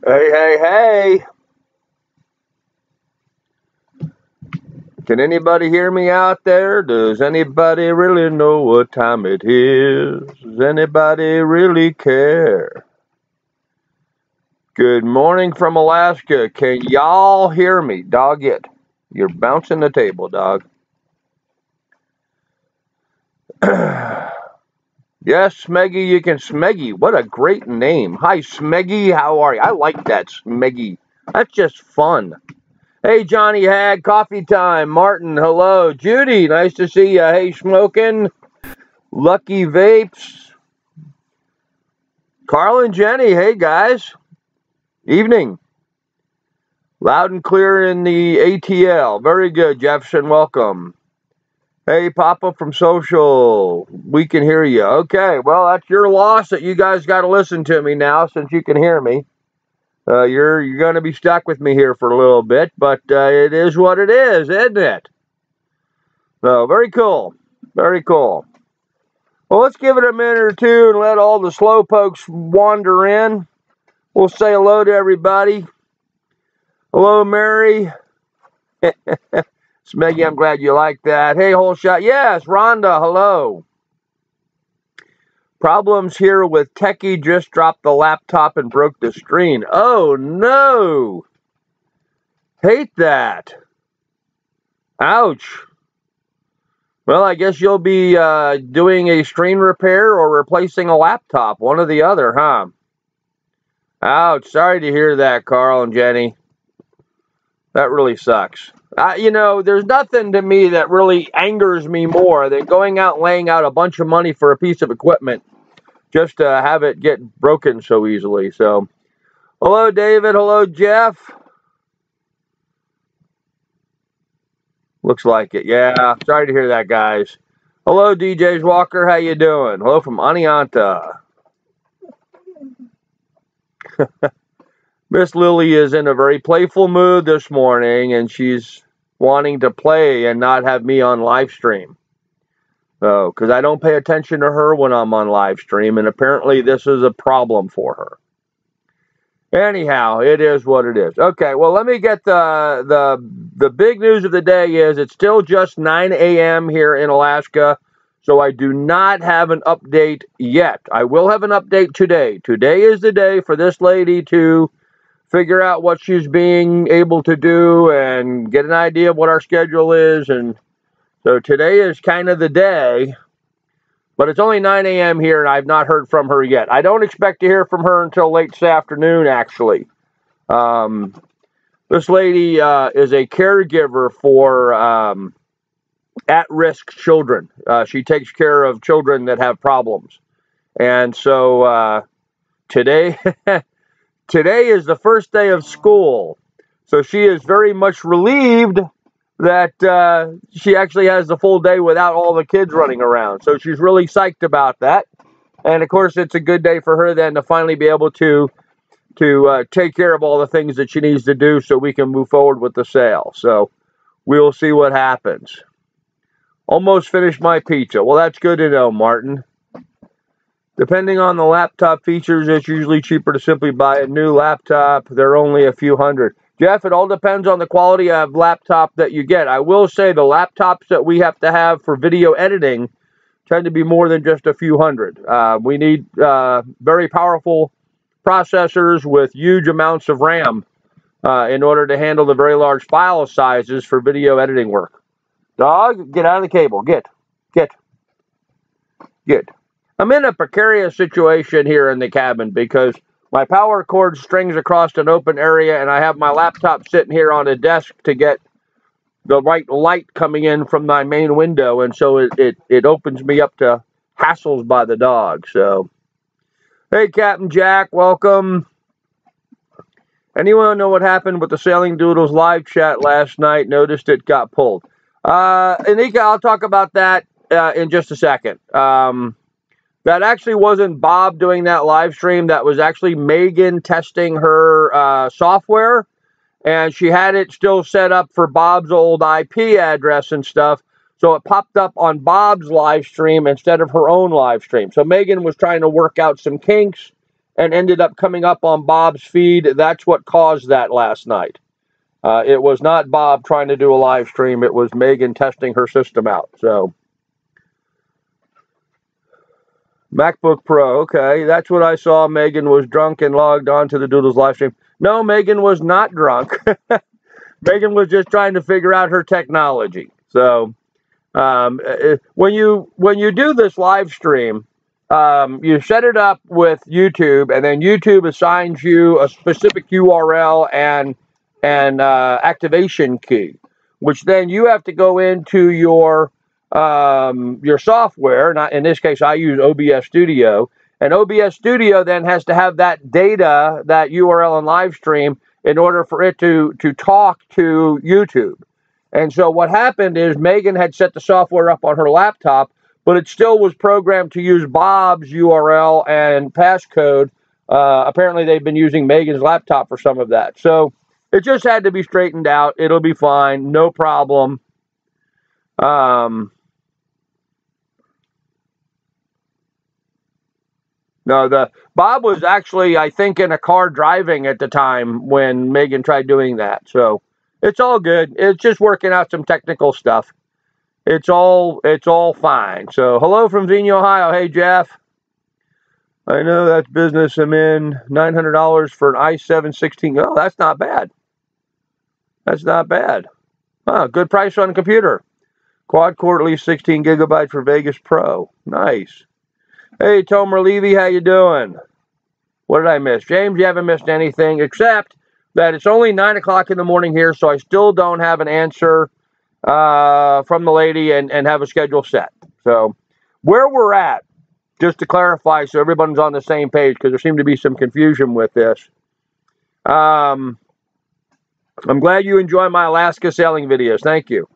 Hey, hey, hey. Can anybody hear me out there? Does anybody really know what time it is? Does anybody really care? Good morning from Alaska. Can y'all hear me? Dog it. You're bouncing the table, dog. Yes, Smeggy, you can Smeggy. What a great name. Hi, Smeggy. How are you? I like that, Smeggy. That's just fun. Hey, Johnny Hag, coffee time. Martin, hello. Judy, nice to see you. Hey, Smoking. Lucky Vapes. Carl and Jenny, hey, guys. Evening. Loud and clear in the ATL. Very good, Jefferson. Welcome. Hey, Papa from Social. We can hear you. Okay, well, that's your loss that you guys got to listen to me now since you can hear me. You're going to be stuck with me here for a little bit, but it is what it is, isn't it? So, very cool. Very cool. Well, let's give it a minute or two and let all the slow pokes wander in. We'll say hello to everybody. Hello, Mary. Smeggy, I'm glad you like that. Hey, whole shot. Yes, Rhonda, hello. Problems here with Techie just dropped the laptop and broke the screen. Oh, no. Hate that. Ouch. Well, I guess you'll be doing a screen repair or replacing a laptop. One or the other, huh? Ouch. Sorry to hear that, Carl and Jenny. That really sucks. You know, there's nothing to me that really angers me more than going out and laying out a bunch of money for a piece of equipment just to have it get broken so easily. So, hello, David. Hello, Jeff. Looks like it. Yeah, sorry to hear that, guys. Hello, DJs Walker. How you doing? Hello from Anianta. Miss Lily is in a very playful mood this morning, and she's wanting to play and not have me on live stream. So, because I don't pay attention to her when I'm on live stream, and apparently this is a problem for her. Anyhow, it is what it is. Okay, well, let me get the big news of the day is it's still just 9 a.m. here in Alaska, so I do not have an update yet. I will have an update today. Today is the day for this lady to figure out what she's being able to do and get an idea of what our schedule is. And so today is kind of the day, but it's only 9 a.m. here, and I've not heard from her yet. I don't expect to hear from her until late this afternoon, actually. This lady is a caregiver for at-risk children. She takes care of children that have problems. And so today... Today is the first day of school, so she is very much relieved that she actually has the full day without all the kids running around. So she's really psyched about that. And, of course, it's a good day for her then to finally be able to take care of all the things that she needs to do so we can move forward with the sale. So we'll see what happens. Almost finished my pizza. Well, that's good to know, Martin. Depending on the laptop features, it's usually cheaper to simply buy a new laptop. They're only a few hundred. Jeff, it all depends on the quality of laptop that you get. I will say the laptops that we have to have for video editing tend to be more than just a few hundred. We need very powerful processors with huge amounts of RAM in order to handle the very large file sizes for video editing work. Dog, get out of the cable. Get. I'm in a precarious situation here in the cabin because my power cord strings across an open area and I have my laptop sitting here on a desk to get the right light coming in from my main window, and so it opens me up to hassles by the dog. So, hey, Captain Jack, welcome. Anyone know what happened with the Sailing Doodles live chat last night? Noticed it got pulled. Anika, I'll talk about that in just a second. That actually wasn't Bob doing that live stream. That was actually Megan testing her software. And she had it still set up for Bob's old IP address and stuff. So it popped up on Bob's live stream instead of her own live stream. So Megan was trying to work out some kinks. and ended up coming up on Bob's feed. That's what caused that last night. It was not Bob trying to do a live stream. It was Megan testing her system out. So, MacBook Pro. Okay, that's what I saw. Megan was drunk and logged on to the Doodles live stream. No, Megan was not drunk. Megan was just trying to figure out her technology. So, when you do this live stream, you set it up with YouTube, and then YouTube assigns you a specific URL and activation key, which then you have to go into your software. Not in this case, I use OBS Studio, and OBS Studio then has to have that data, that URL and live stream, in order for it to talk to YouTube. And so what happened is Megan had set the software up on her laptop, but it still was programmed to use Bob's URL and passcode. Apparently, they've been using Megan's laptop for some of that. So it just had to be straightened out. It'll be fine. No problem. No, Bob was actually, I think, in a car driving at the time when Megan tried doing that. So it's all good. It's just working out some technical stuff. It's all fine. So hello from Xenia, Ohio. Hey, Jeff. I know that's business. I'm in $900 for an i7 16. Oh, that's not bad. That's not bad. Huh, good price on a computer. Quad core, at least 16 gigabytes for Vegas Pro. Nice. Hey, Tomer Levy, how you doing? What did I miss? James, you haven't missed anything, except that it's only 9 o'clock in the morning here, so I still don't have an answer from the lady and have a schedule set. So where we're at, just to clarify so everyone's on the same page, because there seemed to be some confusion with this. I'm glad you enjoy my Alaska sailing videos. Thank you.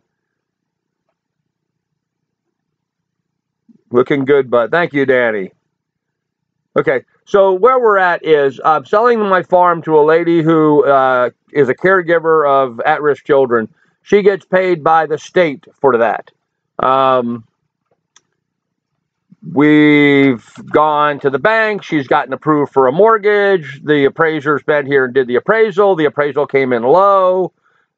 Looking good, bud. Thank you, Danny. Okay, so where we're at is I'm selling my farm to a lady who is a caregiver of at-risk children. She gets paid by the state for that. We've gone to the bank. She's gotten approved for a mortgage. The appraiser's been here and did the appraisal. The appraisal came in low.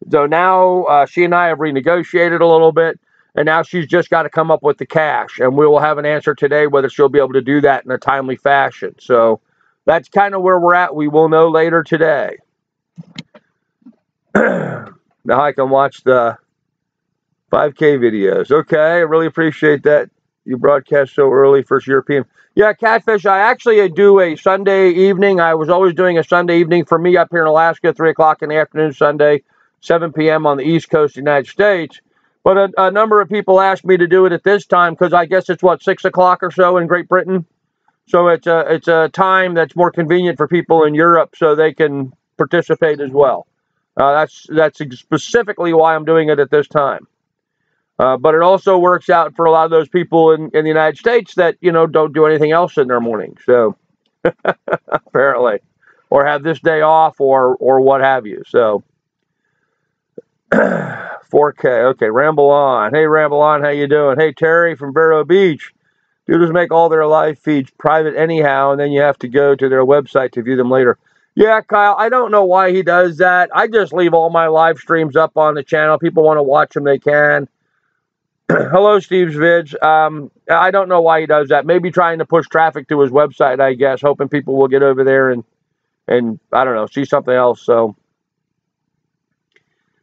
So now she and I have renegotiated a little bit. And now she's just got to come up with the cash. And we will have an answer today whether she'll be able to do that in a timely fashion. So that's kind of where we're at. We will know later today. Now I can watch the 5K videos. Okay, I really appreciate that. You broadcast so early, first European. Yeah, Catfish, I actually do a Sunday evening. I was always doing a Sunday evening for me up here in Alaska, 3 o'clock in the afternoon, Sunday, 7 p.m. on the East Coast of the United States. But a number of people asked me to do it at this time because I guess it's, what, 6 o'clock or so in Great Britain? So it's a time that's more convenient for people in Europe so they can participate as well. That's specifically why I'm doing it at this time. But it also works out for a lot of those people in the United States that, you know, don't do anything else in their morning. So apparently, or have this day off or what have you. So 4K. Okay, Ramble On. Hey, Ramble On, how you doing? Hey, Terry from Vero Beach. Dudes make all their live feeds private anyhow, and then you have to go to their website to view them later. Yeah, Kyle, I don't know why he does that. I just leave all my live streams up on the channel. People want to watch them, they can. Hello, Steve's Vids. I don't know why he does that. Maybe trying to push traffic to his website, I guess, hoping people will get over there and I don't know, see something else. So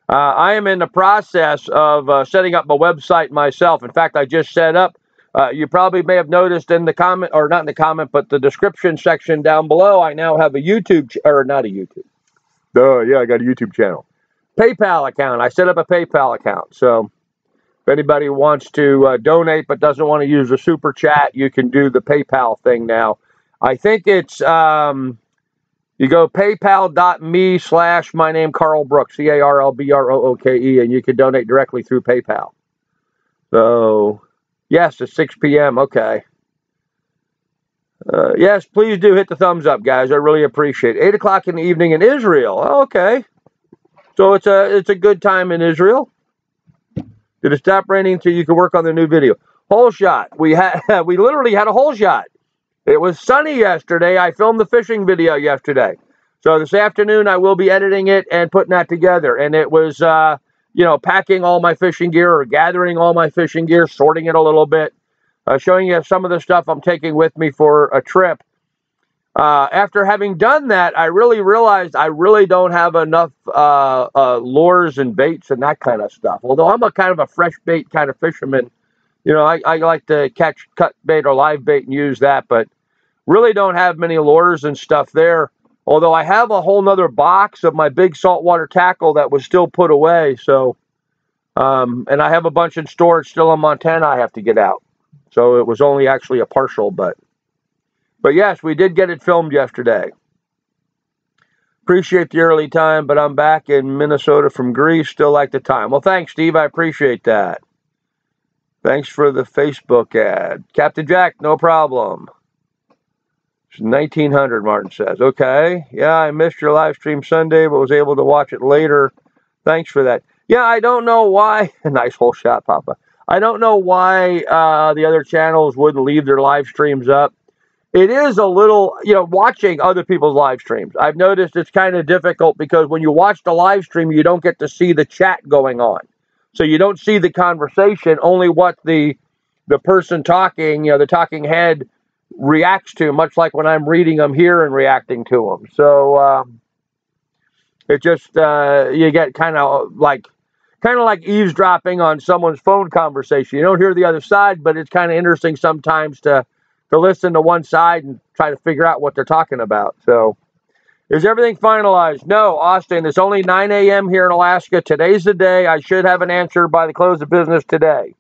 I am in the process of setting up my website myself. In fact, I just set up, you probably may have noticed in the comment, or not in the comment, but the description section down below, I now have a YouTube, or not a YouTube. Yeah, I got a YouTube channel. PayPal account. I set up a PayPal account. So if anybody wants to donate but doesn't want to use the super chat, you can do the PayPal thing now. I think it's, you go paypal.me/my name Carl Brooks, CarlBrooke, and you can donate directly through PayPal. So, yes, it's 6 p.m. Okay. Yes, please do hit the thumbs up, guys. I really appreciate it. 8 o'clock in the evening in Israel. Oh, okay. So it's a good time in Israel. Did it stop raining until you could work on the new video? Hole shot. We literally had a hole shot. It was sunny yesterday. I filmed the fishing video yesterday. So this afternoon I will be editing it and putting that together. And it was, you know, packing all my fishing gear or gathering all my fishing gear, sorting it a little bit, showing you some of the stuff I'm taking with me for a trip. After having done that, I really realized I really don't have enough lures and baits and that kind of stuff. Although I'm a kind of a fresh bait kind of fisherman, you know, I like to catch cut bait or live bait and use that, but really don't have many lures and stuff there. Although I have a whole nother box of my big saltwater tackle that was still put away. So, and I have a bunch in storage still in Montana I have to get out. So it was only actually a partial, but yes, we did get it filmed yesterday. Appreciate the early time, but I'm back in Minnesota from Greece. Still like the time. Well, thanks, Steve. I appreciate that. Thanks for the Facebook ad. Captain Jack, no problem. It's 1900, Martin says. Okay. Yeah, I missed your live stream Sunday, but was able to watch it later. Thanks for that. Yeah, I don't know why. Nice whole shot, Papa. I don't know why the other channels wouldn't leave their live streams up. It is a little, you know, watching other people's live streams. I've noticed it's kind of difficult because when you watch the live stream, you don't get to see the chat going on. So you don't see the conversation, only what the person talking, you know, the talking head reacts to, much like when I'm reading them here and reacting to them. So it just, you get kind of like eavesdropping on someone's phone conversation. You don't hear the other side, but it's kind of interesting sometimes to listen to one side and try to figure out what they're talking about. So, is everything finalized? No, Austin, it's only 9 a.m. here in Alaska. Today's the day. I should have an answer by the close of business today.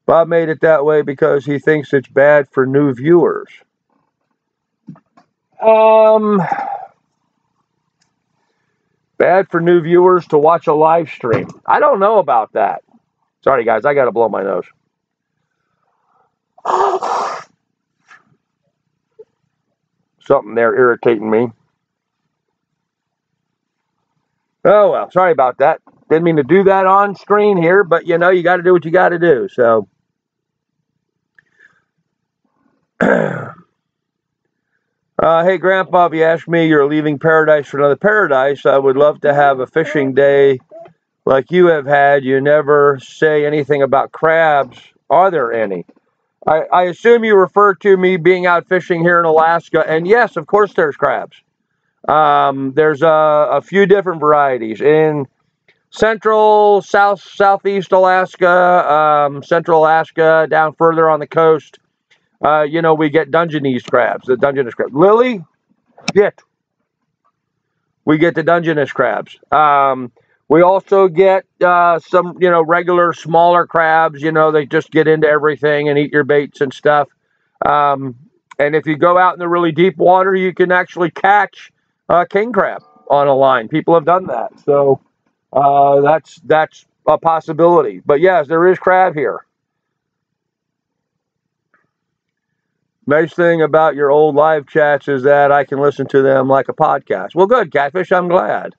Bob made it that way because he thinks it's bad for new viewers. Bad for new viewers to watch a live stream. I don't know about that. Sorry, guys, I got to blow my nose. Something there irritating me. Oh, well, sorry about that. Didn't mean to do that on screen here, but, you know, you got to do what you got to do, so. Hey, Grandpa, if you ask me, you're leaving paradise for another paradise. I would love to have a fishing day like you have had. You never say anything about crabs. Are there any? I assume you refer to me being out fishing here in Alaska, and yes, of course there's crabs. There's a few different varieties. In central, southeast Alaska, central Alaska, down further on the coast, you know, we get Dungeness crabs, the Dungeness crabs. Lily, we get the Dungeness crabs. We also get some, you know, regular smaller crabs. You know, they just get into everything and eat your baits and stuff. And if you go out in the really deep water, you can actually catch king crab on a line. People have done that. So that's a possibility. But yes, there is crab here. Nice thing about your old live chats is that I can listen to them like a podcast. Well, good, Catfish. I'm glad.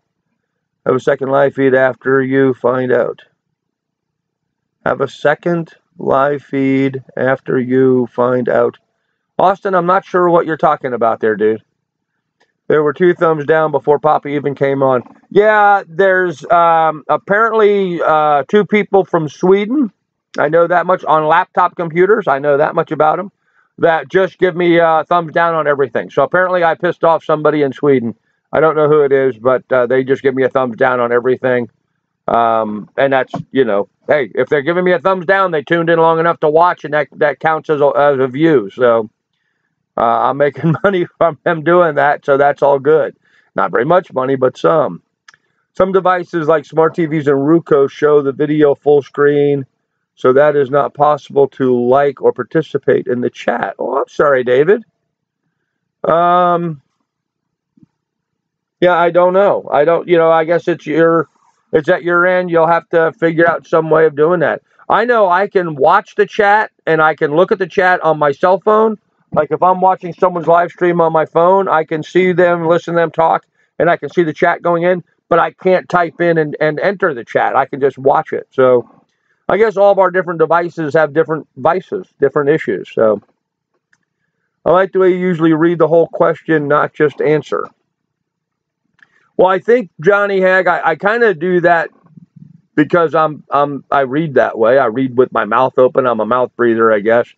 Have a second live feed after you find out. Have a second live feed after you find out. Austin, I'm not sure what you're talking about there, dude. There were 2 thumbs down before Papa even came on. Yeah, there's apparently 2 people from Sweden. I know that much on laptop computers. I know that much about them. That just give me thumbs down on everything. So apparently I pissed off somebody in Sweden. I don't know who it is, but they just give me a thumbs down on everything. And that's, you know, hey, if they're giving me a thumbs down, they tuned in long enough to watch, and that counts as a view. So I'm making money from them doing that, so that's all good. Not very much money, but some. Some devices like smart TVs and Roku show the video full screen, so that is not possible to like or participate in the chat. Oh, I'm sorry, David. Yeah, I don't know. I don't, you know, I guess it's at your end. You'll have to figure out some way of doing that. I know I can watch the chat and I can look at the chat on my cell phone. Like if I'm watching someone's live stream on my phone, I can see them, listen to them talk, and I can see the chat going in, but I can't type in and enter the chat. I can just watch it. So I guess all of our different devices have different vices, different issues. So I like the way you usually read the whole question, not just answer. Well, I think, Johnny Hag, I kind of do that because I read that way. I read with my mouth open. I'm a mouth breather, I guess.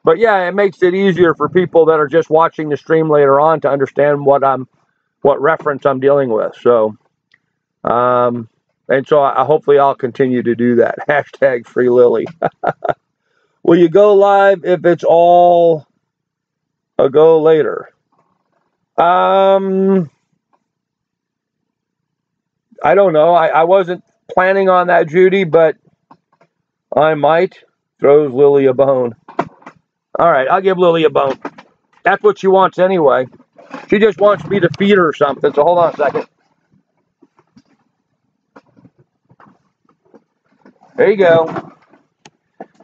But yeah, it makes it easier for people that are just watching the stream later on to understand what reference I'm dealing with. So, and so hopefully I'll continue to do that. Hashtag Free Lily. Will you go live if it's all a go later? I don't know. I wasn't planning on that, Judy, but I might. Throws Lily a bone. All right, I'll give Lily a bone. That's what she wants anyway. She just wants me to feed her something, so hold on a second. There you go.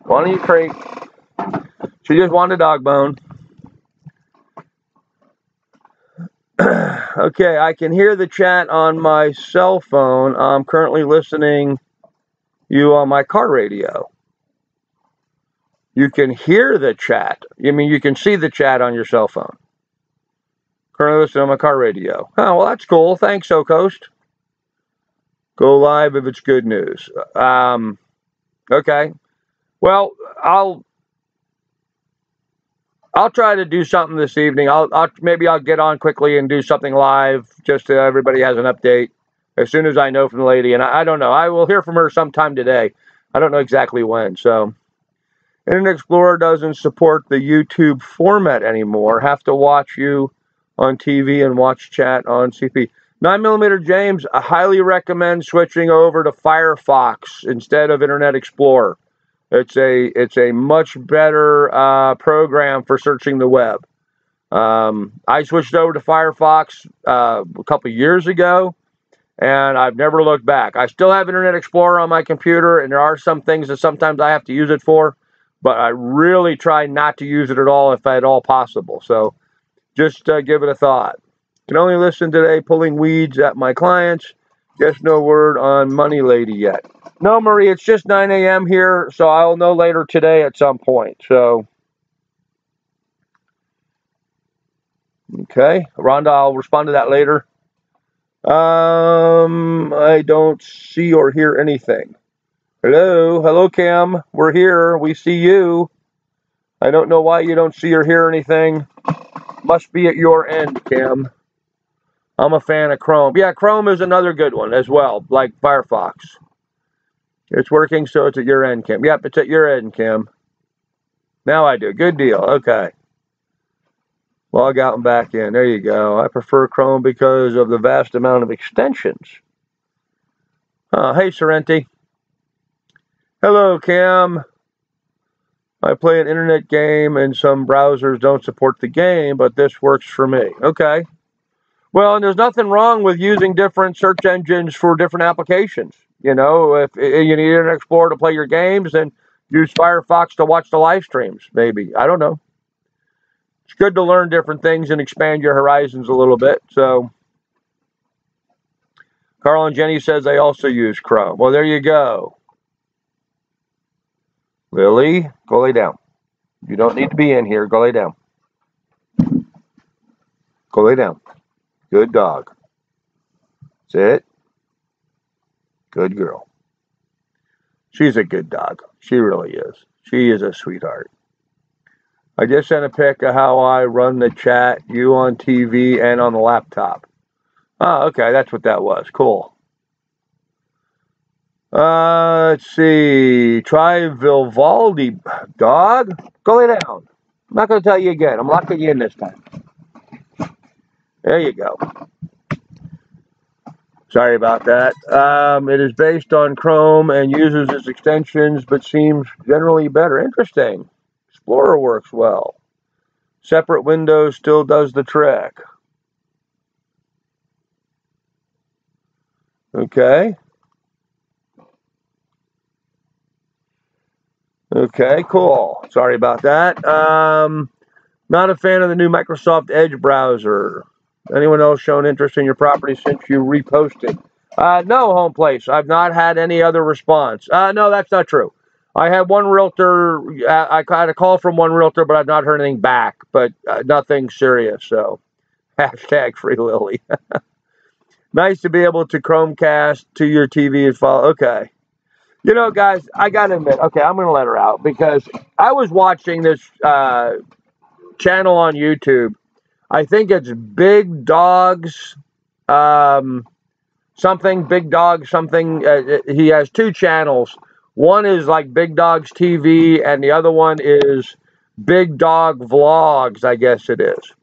One of you crate. She just wanted a dog bone. Okay, I can hear the chat on my cell phone. I'm currently listening you on my car radio. You can hear the chat. I mean, you can see the chat on your cell phone. Currently listening on my car radio. Oh, well, that's cool. Thanks, SoCoast. Go live if it's good news. Okay. Well, I'll try to do something this evening. Maybe I'll get on quickly and do something live just so everybody has an update as soon as I know from the lady. And I don't know. I will hear from her sometime today. I don't know exactly when. So, Internet Explorer doesn't support the YouTube format anymore. Have to watch you on TV and watch chat on CP. 9mm James, I highly recommend switching over to Firefox instead of Internet Explorer. It's a much better program for searching the web. I switched over to Firefox a couple years ago, and I've never looked back. I still have Internet Explorer on my computer, and there are some things that sometimes I have to use it for, but I really try not to use it at all if at all possible. So just give it a thought. Can only listen today pulling weeds at my clients. Just no word on Money Lady yet. No, Marie, it's just 9 a.m. here, so I'll know later today at some point. So, okay. Rhonda, I'll respond to that later. I don't see or hear anything. Hello? Hello, Cam. We're here. We see you. I don't know why you don't see or hear anything. Must be at your end, Cam. I'm a fan of Chrome. Yeah, Chrome is another good one as well, like Firefox. It's working, so it's at your end, Kim. Yep, it's at your end, Kim. Now I do. Good deal. Okay. Log out and back in. There you go. I prefer Chrome because of the vast amount of extensions. Hey, Sorrenti. Hello, Cam. I play an internet game, and some browsers don't support the game, but this works for me. Okay. Well, and there's nothing wrong with using different search engines for different applications. You know, if you need Internet Explorer to play your games, then use Firefox to watch the live streams, maybe. I don't know. It's good to learn different things and expand your horizons a little bit. So, Carl and Jenny says they also use Chrome. Well, there you go. Lily, go lay down. You don't need to be in here. Go lay down. Go lay down. Good dog. Sit. Good girl. She's a good dog. She really is. She is a sweetheart. I just sent a pic of how I run the chat, you on TV and on the laptop. Oh, okay. That's what that was. Cool. Let's see. Try Vivaldi. Dog, go lay down. I'm not going to tell you again. I'm locking you in this time. There you go. Sorry about that. It is based on Chrome and uses its extensions, but seems generally better. Interesting. Explorer works well. Separate windows still does the trick. Okay. Okay, cool. Sorry about that. Not a fan of the new Microsoft Edge browser. Anyone else shown interest in your property since you reposted? No, Home Place. I've not had any other response. No, that's not true. I had one realtor, I had a call from one realtor, but I've not heard anything back, but nothing serious. So, hashtag free Lily. Nice to be able to Chromecast to your TV and follow. Okay. You know, guys, I got to admit, okay, I'm going to let her out because I was watching this channel on YouTube. I think it's Big Dogs, something, Big Dog, something. He has two channels. One is like Big Dogs TV, and the other one is Big Dog Vlogs, I guess it is.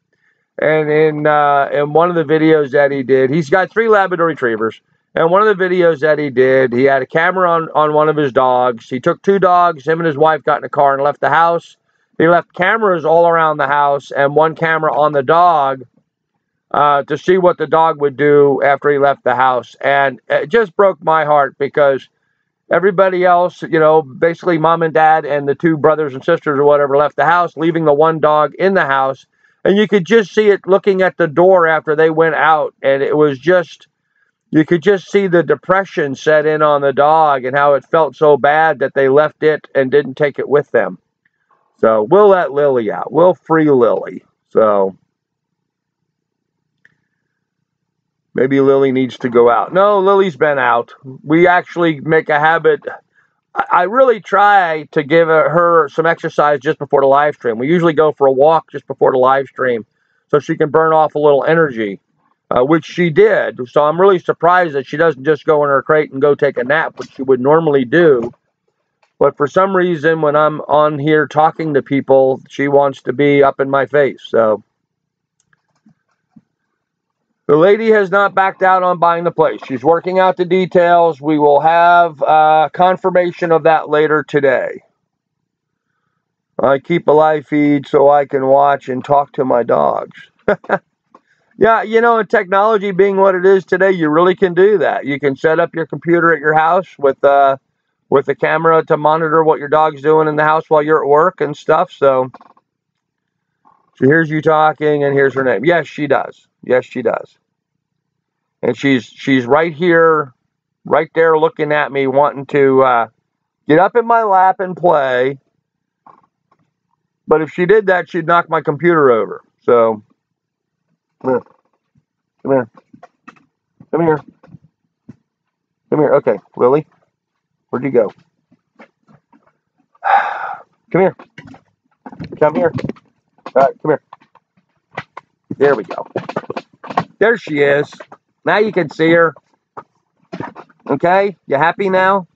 And in one of the videos that he did, he's got 3 Labrador Retrievers. And one of the videos that he did, he had a camera on one of his dogs. He took 2 dogs, him and his wife got in a car and left the house. He left cameras all around the house and one camera on the dog to see what the dog would do after he left the house. And it just broke my heart because everybody else, you know, basically mom and dad and the 2 brothers and sisters or whatever left the house, leaving the one dog in the house. And you could just see it looking at the door after they went out. And it was just, you could just see the depression set in on the dog and how it felt so bad that they left it and didn't take it with them. So we'll let Lily out. We'll free Lily. So maybe Lily needs to go out. No, Lily's been out. We actually make a habit. I really try to give her some exercise just before the live stream. We usually go for a walk just before the live stream so she can burn off a little energy, which she did. So I'm really surprised that she doesn't just go in her crate and go take a nap, which she would normally do. But for some reason, when I'm on here talking to people, she wants to be up in my face. So the lady has not backed out on buying the place. She's working out the details. We will have confirmation of that later today. I keep a live feed so I can watch and talk to my dogs. Yeah, you know, and technology being what it is today, you really can do that. You can set up your computer at your house with a camera to monitor what your dog's doing in the house while you're at work and stuff. So she hears you talking, and here's her name. Yes, she does. Yes, she does. And she's right here, right there looking at me, wanting to get up in my lap and play. But if she did that, she'd knock my computer over. So, come here. Come here. Come here. Come here. Okay, Lily. Where'd you go? Come here. Come here. All right, come here. There we go. There she is. Now you can see her. Okay? You happy now?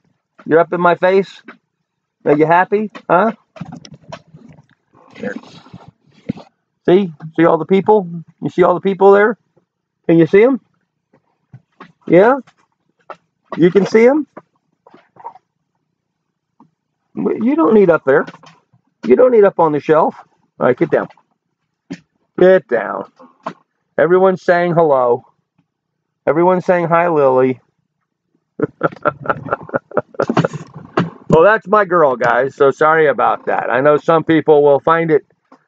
You're up in my face? Are you happy? Huh? There. See? See all the people? You see all the people there? Can you see them? Yeah? You can see them? You don't need up there. You don't need up on the shelf. All right, get down. Get down. Everyone's saying hello. Everyone's saying hi, Lily. Well, that's my girl, guys, so sorry about that. I know some people will find it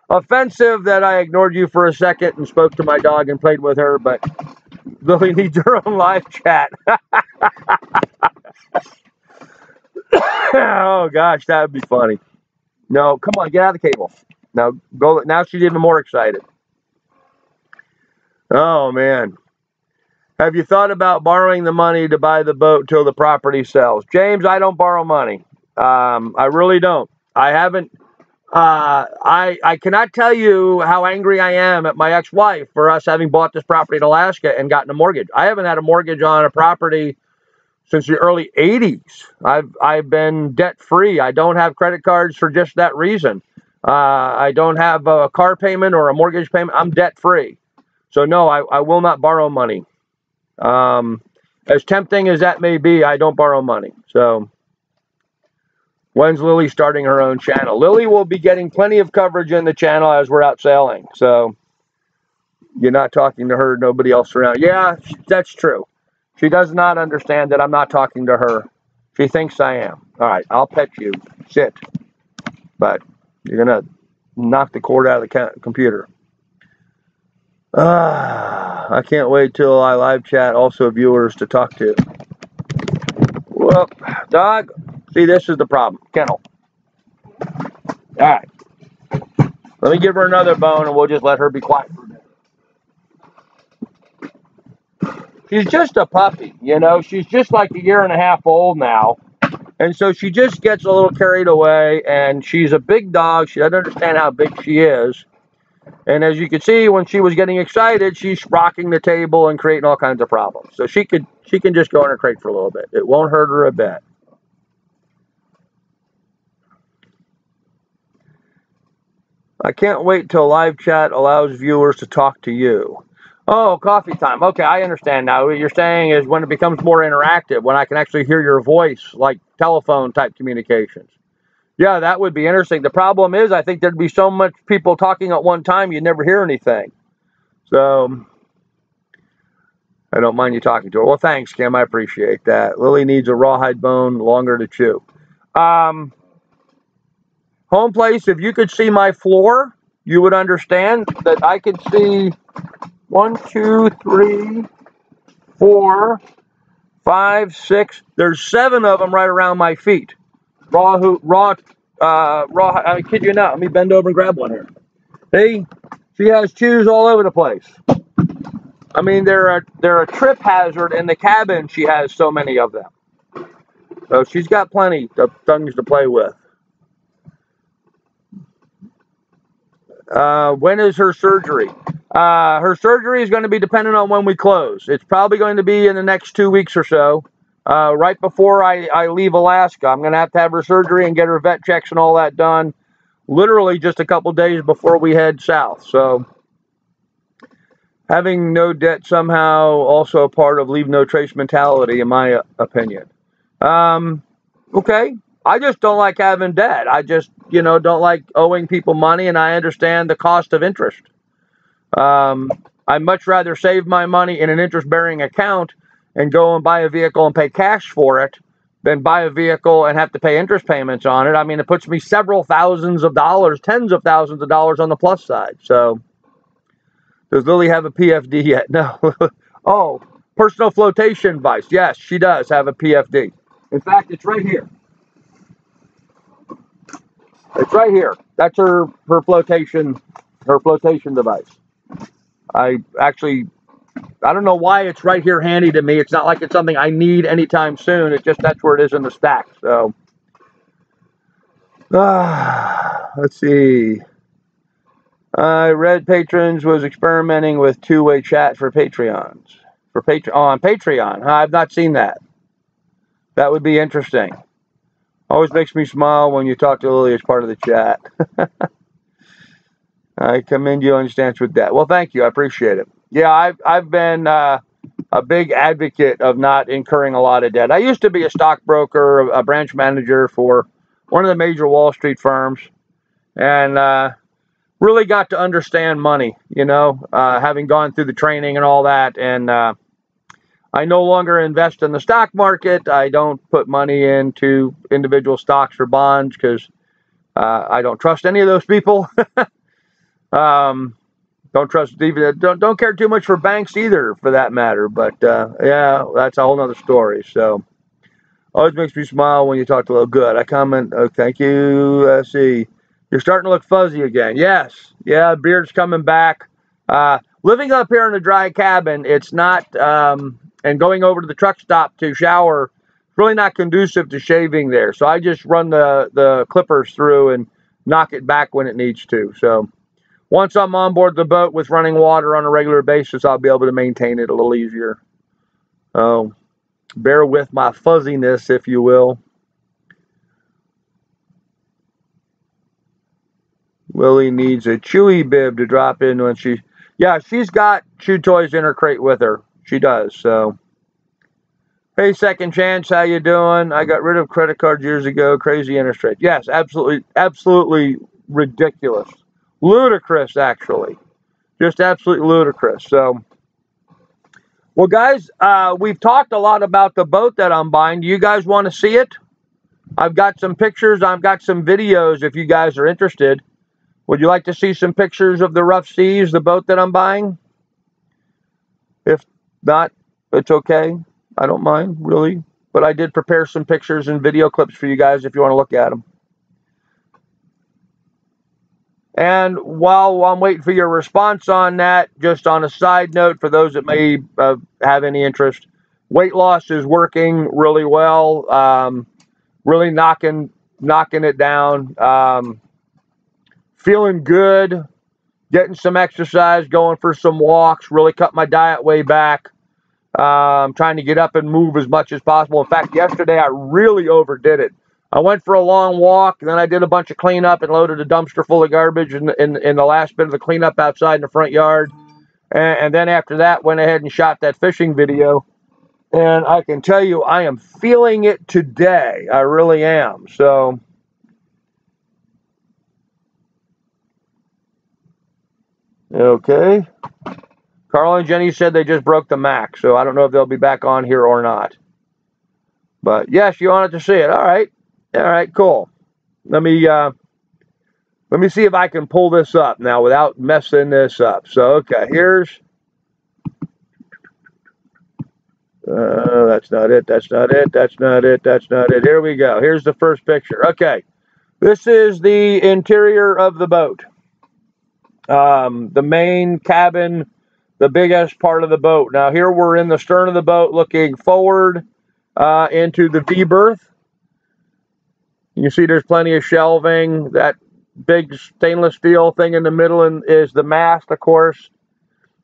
offensive that I ignored you for a second and spoke to my dog and played with her, but Lily needs her own live chat. Oh, gosh, that would be funny. No, come on, get out of the cable. Now, go. Now she's even more excited. Oh, man. Have you thought about borrowing the money to buy the boat till the property sells? James, I don't borrow money. I really don't. I haven't. I cannot tell you how angry I am at my ex-wife for us having bought this property in Alaska and gotten a mortgage. I haven't had a mortgage on a property since the early 80s. I've been debt-free. I don't have credit cards for just that reason. I don't have a car payment or a mortgage payment. I'm debt-free. So no, I will not borrow money. As tempting as that may be, I don't borrow money. So when's Lily starting her own channel? Lily will be getting plenty of coverage in the channel as we're out sailing. So you're not talking to her, nobody else around. Yeah, that's true. She does not understand that I'm not talking to her. She thinks I am. All right, I'll pet you. Sit. But you're going to knock the cord out of the computer. I can't wait till I live chat also viewers to talk to. Well, dog, See, this is the problem. Kennel. All right. Let me give her another bone, and we'll just let her be quiet for a minute. She's just a puppy, you know. She's just like 1.5 years old now. And so she just gets a little carried away, and she's a big dog. She doesn't understand how big she is. And as you can see, when she was getting excited, she's rocking the table and creating all kinds of problems. So she can just go in her crate for a little bit. It won't hurt her a bit. I can't wait till live chat allows viewers to talk to you. Oh, coffee time. Okay, I understand now. What you're saying is when it becomes more interactive, when I can actually hear your voice, like telephone type communications. Yeah, that would be interesting. The problem is I think there'd be so much people talking at one time you'd never hear anything. So I don't mind you talking to her. Well, thanks, Kim. I appreciate that. Lily needs a rawhide bone longer to chew. Home place, if you could see my floor, you would understand that I could see 1, 2, 3, 4, 5, 6. There's 7 of them right around my feet. Raw. I kid you not. Let me bend over and grab one here. See, she has chews all over the place. I mean, they're a trip hazard in the cabin. She has so many of them. So she's got plenty of things to play with. When is her surgery? Her surgery is going to be dependent on when we close. It's probably going to be in the next 2 weeks or so. Right before I leave Alaska. I'm going to have her surgery and get her vet checks and all that done. Literally just a couple days before we head south. So having no debt somehow also a part of leave no trace mentality, in my opinion. Okay. I just don't like having debt. I just, don't like owing people money, and I understand the cost of interest. I'd much rather save my money in an interest-bearing account and go and buy a vehicle and pay cash for it than buy a vehicle and have to pay interest payments on it. I mean, it puts me several thousands of dollars, tens of thousands of dollars on the plus side. So, does Lily have a PFD yet? No. Oh, personal flotation device. Yes, she does have a PFD. In fact, it's right here. It's right here. That's her flotation device. I don't know why it's right here handy to me. It's not like it's something I need anytime soon. It's just that's where it is in the stack. So, let's see. I read patrons was experimenting with two-way chat for Patreons. On Patreon. I've not seen that. That would be interesting. Always makes me smile when you talk to Lily as part of the chat. I commend you on your stance with that. Well, thank you. I appreciate it. Yeah, I've been a big advocate of not incurring a lot of debt. I used to be a stockbroker, a branch manager for one of the major Wall Street firms, and really got to understand money, having gone through the training and all that. And I no longer invest in the stock market. I don't put money into individual stocks or bonds because I don't trust any of those people. Don't trust even don't care too much for banks either, for that matter. But yeah, that's a whole nother story. So always makes me smile when you talk to Lil. Good. I comment. Oh, thank you. Let's see. You're starting to look fuzzy again. Yes. Yeah, beard's coming back. Living up here in a dry cabin, it's not, and going over to the truck stop to shower, it's really not conducive to shaving there. So I just run the clippers through and knock it back when it needs to. So once I'm on board the boat with running water on a regular basis, I'll be able to maintain it a little easier. Oh, bear with my fuzziness, if you will. Lily needs a chewy bib to drop in when yeah, she's got chew toys in her crate with her. She does, so. Hey, Second Chance, how you doing? I got rid of credit cards years ago. Crazy interest rate. Yes, absolutely ridiculous. Ludicrous, actually. Just absolutely ludicrous. So, well, guys, we've talked a lot about the boat that I'm buying. Do you guys want to see it? I've got some pictures. I've got some videos if you guys are interested. Would you like to see some pictures of the Rough Seas, the boat that I'm buying? If not, it's okay. I don't mind, really. but I did prepare some pictures and video clips for you guys if you want to look at them. And while I'm waiting for your response on that, just on a side note, for those that may have any interest, weight loss is working really well. Really knocking it down. Feeling good. Getting some exercise, going for some walks. Really cut my diet way back. Trying to get up and move as much as possible. In fact, yesterday I really overdid it. I went for a long walk, and then I did a bunch of cleanup and loaded a dumpster full of garbage in the last bit of the cleanup outside in the front yard. And then after that, went ahead and shot that fishing video. And I can tell you, I am feeling it today. I really am. So, okay. Carl and Jenny said they just broke the Mac, so I don't know if they'll be back on here or not. But yes, you wanted to see it. All right. All right, cool. Let me see if I can pull this up now without messing this up. So, okay, here's... that's not it. That's not it. That's not it. That's not it. Here we go. Here's the first picture. Okay. This is the interior of the boat. The main cabin, the biggest part of the boat. Now, here we're in the stern of the boat looking forward into the V-berth. You see there's plenty of shelving. That big stainless steel thing in the middle is the mast, of course.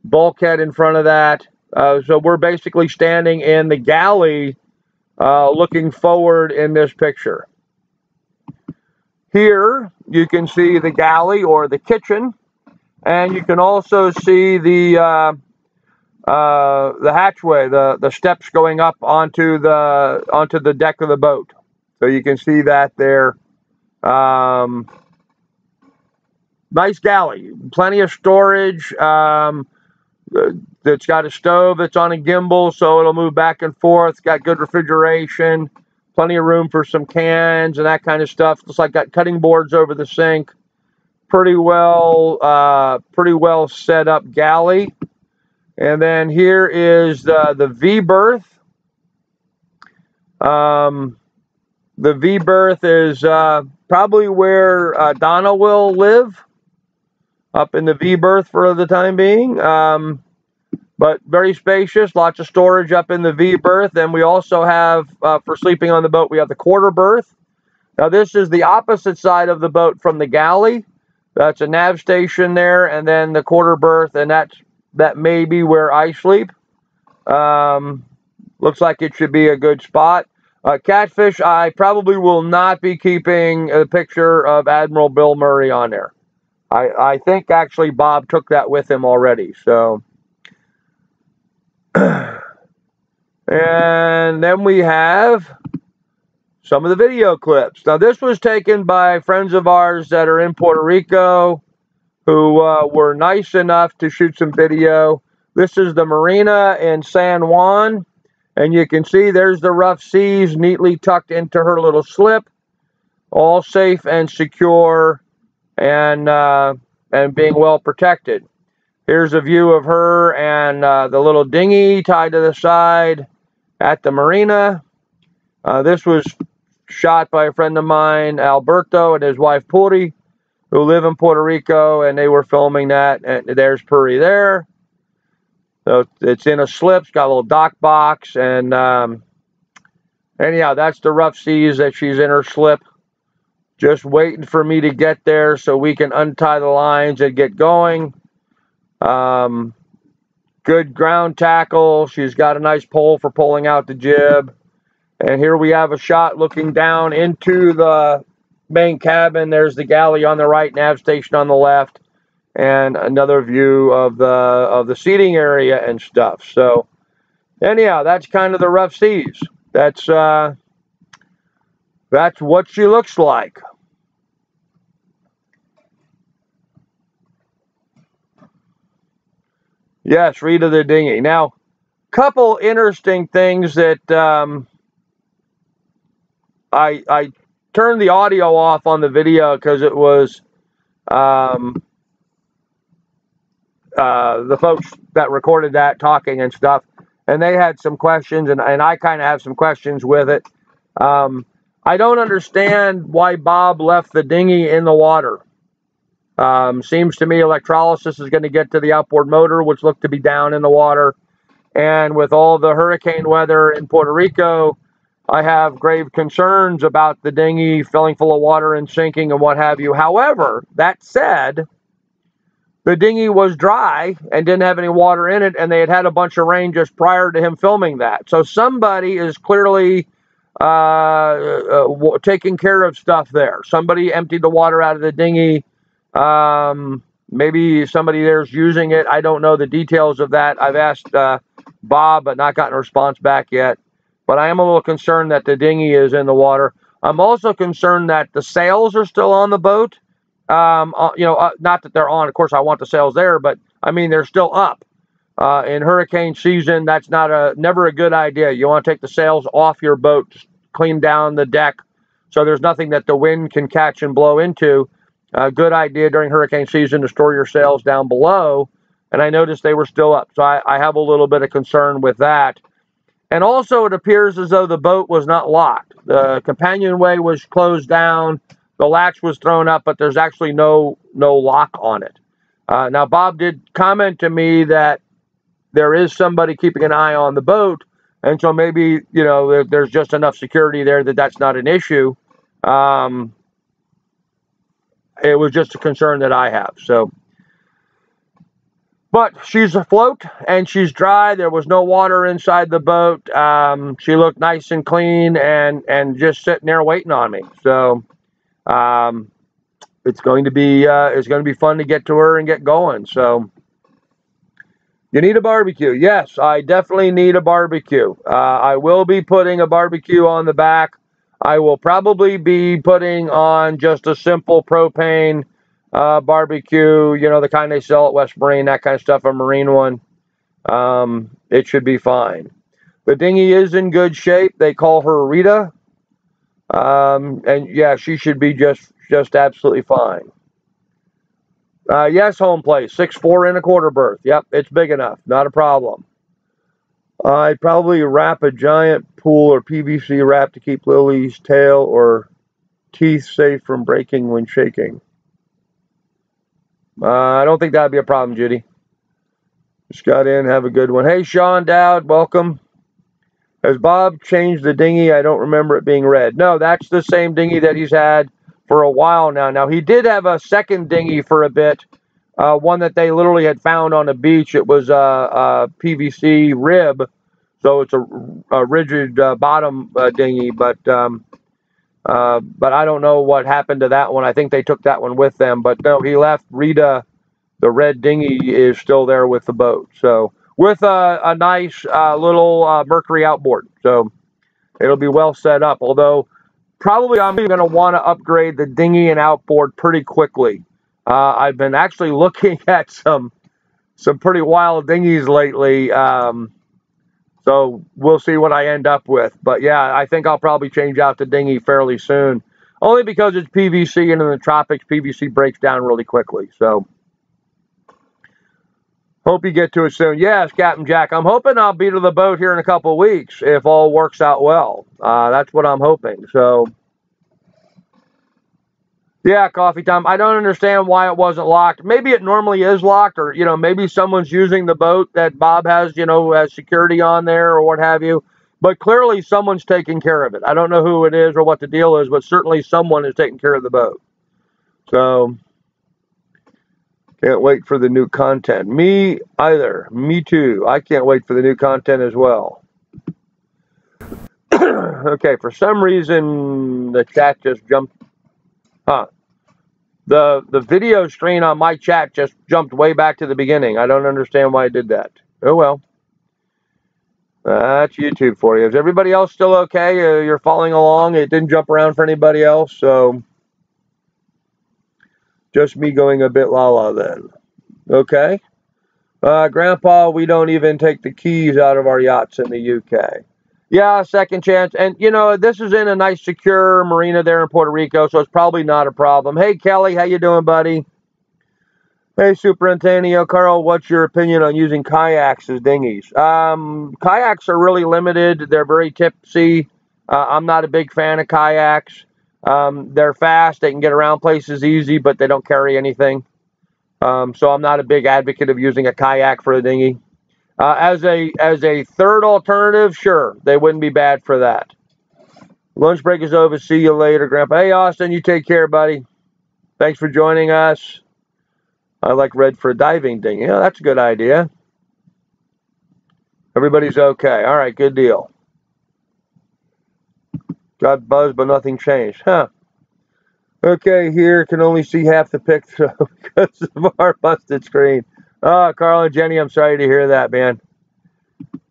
Bulkhead in front of that. So we're basically standing in the galley looking forward in this picture. Here you can see the galley or the kitchen, and you can also see the hatchway, the steps going up onto the deck of the boat. So you can see that there. Nice galley, plenty of storage. It's got a stove that's on a gimbal, so it'll move back and forth. It's got good refrigeration, plenty of room for some cans and that kind of stuff. Looks like got cutting boards over the sink. Pretty well set up galley. And then here is the V-berth. The V-berth is probably where Donna will live, up in the V-berth for the time being. But very spacious, lots of storage up in the V-berth. And we also have, for sleeping on the boat, we have the quarter berth. Now this is the opposite side of the boat from the galley. That's a nav station there, and then the quarter berth, and that may be where I sleep. Looks like it should be a good spot. Catfish, I probably will not be keeping a picture of Admiral Bill Murray on there. I think actually Bob took that with him already. So, and then we have some of the video clips. Now, this was taken by friends of ours that are in Puerto Rico who were nice enough to shoot some video. This is the marina in San Juan, and you can see there's the rough seas neatly tucked into her little slip, all safe and secure and being well protected. Here's a view of her and the little dinghy tied to the side at the marina. This was shot by a friend of mine, Alberto, and his wife Puri, who live in Puerto Rico, and they were filming that. And there's Puri there. So it's in a slip. It's got a little dock box, and anyhow, that's the rough seas that she's in her slip. Just waiting for me to get there so we can untie the lines and get going. Good ground tackle. She's got a nice pole for pulling out the jib. And here we have a shot looking down into the main cabin. There's the galley on the right, nav station on the left, and another view of the seating area and stuff. So anyhow, that's kind of the rough seas. That's what she looks like. Yes, Rita the dinghy. Now, couple interesting things that I turned the audio off on the video because it was the folks that recorded that talking and stuff. and they had some questions, and I kind of have some questions with it. I don't understand why Bob left the dinghy in the water. Seems to me electrolysis is going to get to the outboard motor, which looked to be down in the water. And with all the hurricane weather in Puerto Rico, I have grave concerns about the dinghy filling full of water and sinking and what have you. However, that said, the dinghy was dry and didn't have any water in it, and they had had a bunch of rain just prior to him filming that. So somebody is clearly taking care of stuff there. Somebody emptied the water out of the dinghy. Maybe somebody there's using it. I don't know the details of that. I've asked Bob, but not gotten a response back yet. But I am a little concerned that the dinghy is in the water. I'm also concerned that the sails are still on the boat. Not that they're on. Of course, I want the sails there, but I mean they're still up. In hurricane season, that's never a good idea. You want to take the sails off your boat, clean down the deck, so there's nothing that the wind can catch and blow into. A good idea during hurricane season to store your sails down below. And I noticed they were still up, so I have a little bit of concern with that. And also, it appears as though the boat was not locked. The companionway was closed down. The latch was thrown up, but there's actually no lock on it. Now, Bob did comment to me that there is somebody keeping an eye on the boat, and so maybe, there's just enough security there that that's not an issue. It was just a concern that I have. So, but she's afloat and she's dry. There was no water inside the boat. She looked nice and clean and just sitting there waiting on me. So, it's going to be fun to get to her and get going. So, you need a barbecue. Yes, I definitely need a barbecue. I will be putting a barbecue on the back. I will probably be putting on just a simple propane barbecue, the kind they sell at West Marine, that kind of stuff, a marine one. It should be fine. The dinghy is in good shape. They call her Rita. And yeah, she should be just absolutely fine. Yes, home place, 6'4" and a quarter berth. Yep, it's big enough. Not a problem. I'd probably wrap a giant pool or PVC wrap to keep Lily's tail or teeth safe from breaking when shaking. I don't think that'd be a problem, Judy. Just got in. Have a good one. Hey, Sean Dowd, welcome. Has Bob changed the dinghy? I don't remember it being red. No, that's the same dinghy that he's had for a while now. Now, he did have a second dinghy for a bit, one that they literally had found on a beach. It was a PVC rib, so it's a rigid bottom dinghy, but I don't know what happened to that one. I think they took that one with them, but no, he left. Rita, the red dinghy, is still there with the boat, so with a nice little Mercury outboard, so it'll be well set up, although probably I'm going to want to upgrade the dinghy and outboard pretty quickly. I've been actually looking at some pretty wild dinghies lately, so we'll see what I end up with. But yeah, I think I'll probably change out the dinghy fairly soon, only because it's PVC, and in the tropics, PVC breaks down really quickly. So hope you get to it soon. Yes, Captain Jack, I'm hoping I'll be to the boat here in a couple of weeks if all works out well. That's what I'm hoping. So yeah, coffee time. I don't understand why it wasn't locked. Maybe it normally is locked, or, maybe someone's using the boat that Bob has, has security on there or what have you. But clearly someone's taking care of it. I don't know who it is or what the deal is, but certainly someone is taking care of the boat. So can't wait for the new content. Me either. Me too. I can't wait for the new content as well. Okay, for some reason the chat just jumped. The video screen on my chat just jumped way back to the beginning. I don't understand why it did that. Oh well. That's YouTube for you. Is everybody else still okay? You're following along. It didn't jump around for anybody else, so just me going a bit la-la then. Okay. Grandpa, we don't even take the keys out of our yachts in the UK. Yeah, second chance. And, this is in a nice, secure marina there in Puerto Rico, so it's probably not a problem. Hey, Kelly, how you doing, buddy? Hey, Super Antonio, Carl, what's your opinion on using kayaks as dinghies? Kayaks are really limited. They're very tipsy. I'm not a big fan of kayaks. They're fast. They can get around places easy, but they don't carry anything. So I'm not a big advocate of using a kayak for a dinghy. As a third alternative, sure, they wouldn't be bad for that. Lunch break is over. See you later, Grandpa. Hey, Austin, you take care, buddy. Thanks for joining us. I like red for a diving dinghy. Yeah, that's a good idea. Everybody's okay. All right, good deal. Got buzzed, but nothing changed. Huh. Okay, here can only see half the picture because of our busted screen. Oh, Carl and Jenny, I'm sorry to hear that, man.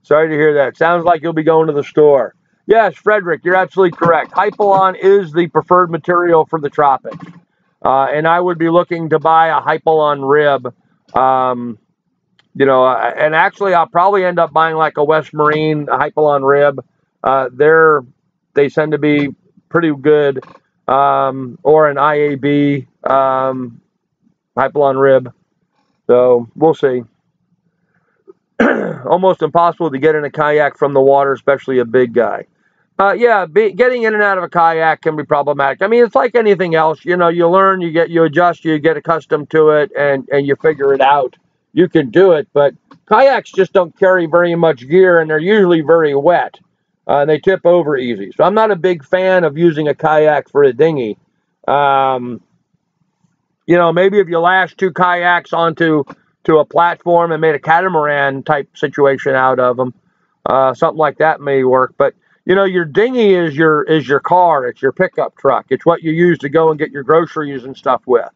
Sorry to hear that. Sounds like you'll be going to the store. Yes, Frederick, you're absolutely correct. Hypalon is the preferred material for the tropics. And I would be looking to buy a Hypalon rib. And actually I'll probably end up buying like a West Marine Hypalon rib. They tend to be pretty good. Or an IAB Hypalon rib. So we'll see. Almost impossible to get in a kayak from the water, especially a big guy. Getting in and out of a kayak can be problematic. I mean, it's like anything else. You know, you learn, you adjust, you get accustomed to it, and you figure it out. You can do it, but kayaks just don't carry very much gear, and they're usually very wet. They tip over easy. So I'm not a big fan of using a kayak for a dinghy. Maybe if you lash two kayaks onto a platform and made a catamaran type situation out of them, something like that may work. But your dinghy is your car. It's your pickup truck. It's what you use to go and get your groceries and stuff with.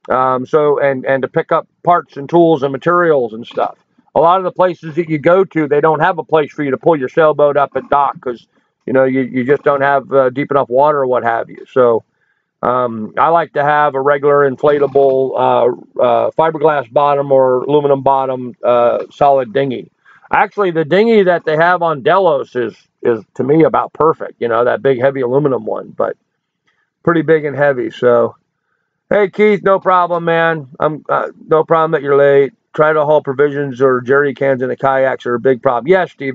And to pick up parts and tools and materials and stuff. A lot of the places that you go to, they don't have a place for you to pull your sailboat up at dock because you just don't have deep enough water or what have you. So I like to have a regular inflatable fiberglass bottom or aluminum bottom solid dinghy. Actually, the dinghy that they have on Delos is to me about perfect. That big heavy aluminum one, but pretty big and heavy. So, hey Keith, no problem, man. No problem that you're late. Try to haul provisions or jerry cans in the kayaks are a big problem. Yes, Steve.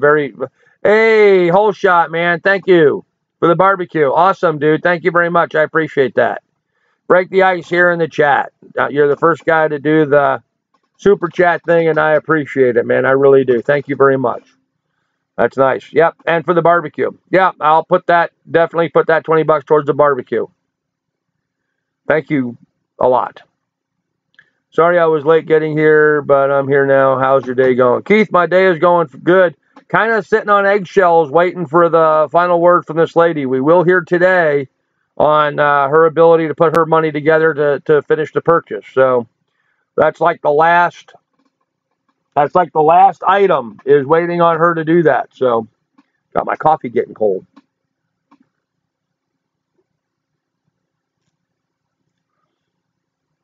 Hey, whole shot, man. Thank you for the barbecue. Awesome, dude. Thank you very much. I appreciate that. Break the ice here in the chat. You're the first guy to do the super chat thing, and I appreciate it, man. I really do. Thank you very much. That's nice. Yep. And for the barbecue. Yeah, I'll definitely put that $20 towards the barbecue. Thank you a lot. Sorry I was late getting here, but I'm here now. How's your day going? Keith, my day is going good. Kind of sitting on eggshells waiting for the final word from this lady. We will hear today on her ability to put her money together to finish the purchase. So that's like the last item is waiting on her to do that. So got my coffee getting cold.